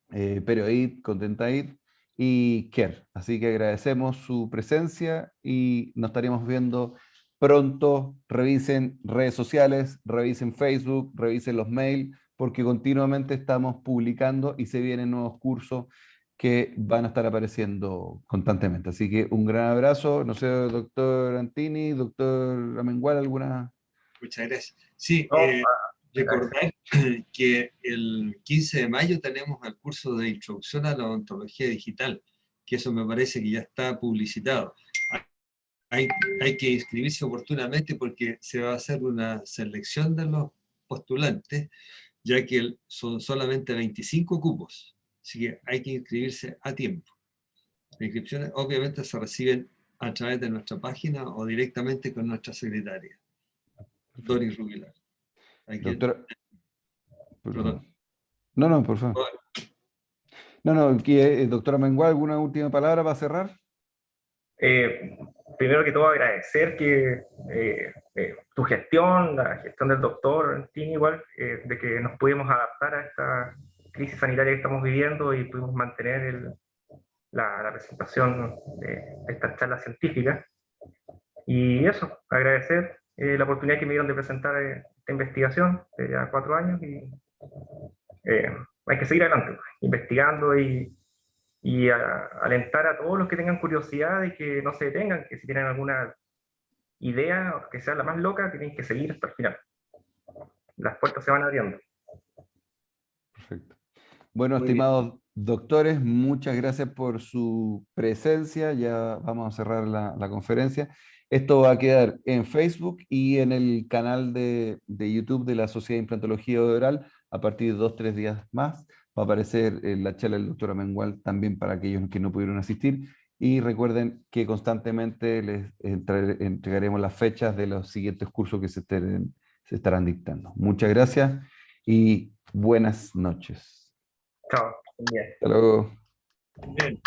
Perioid, Contentaid y Care. Así que agradecemos su presencia y nos estaríamos viendo pronto. Revisen redes sociales, revisen Facebook, revisen los mails, porque continuamente estamos publicando y se vienen nuevos cursos que van a estar apareciendo constantemente. Así que un gran abrazo. No sé, doctor Antini, doctor Amengual, ¿alguna? Muchas gracias. Sí, No, recordar que el 15 de mayo tenemos el curso de introducción a la odontología digital, que eso me parece que ya está publicitado. Hay que inscribirse oportunamente porque se va a hacer una selección de los postulantes, ya que son solamente 25 cupos, así que hay que inscribirse a tiempo. Las inscripciones obviamente se reciben a través de nuestra página o directamente con nuestra secretaria, Doris Rubilar. Doctora, Perdón. perdón. No, por favor. No, doctora Mengual, ¿alguna última palabra para cerrar? Primero que todo agradecer que tu gestión, la gestión del doctor Antini igual, de que nos pudimos adaptar a esta crisis sanitaria que estamos viviendo y pudimos mantener la presentación de esta charla científica. Y eso, agradecer la oportunidad que me dieron de presentar esta investigación de ya 4 años y hay que seguir adelante, investigando y alentar a todos los que tengan curiosidad de que no se detengan, que si tienen alguna idea, que sea la más loca, tienen que seguir hasta el final. Las puertas se van abriendo. Perfecto. Bueno, Muy estimados doctores, muchas gracias por su presencia. Ya vamos a cerrar la conferencia. Esto va a quedar en Facebook y en el canal de YouTube de la Sociedad de Implantología Oral a partir de 2 o 3 días más. Va a aparecer la charla del doctor Amengual también para aquellos que no pudieron asistir. Y recuerden que constantemente les entregaremos las fechas de los siguientes cursos que se estarán dictando. Muchas gracias y buenas noches. Chao. Bien. Hasta luego. bien.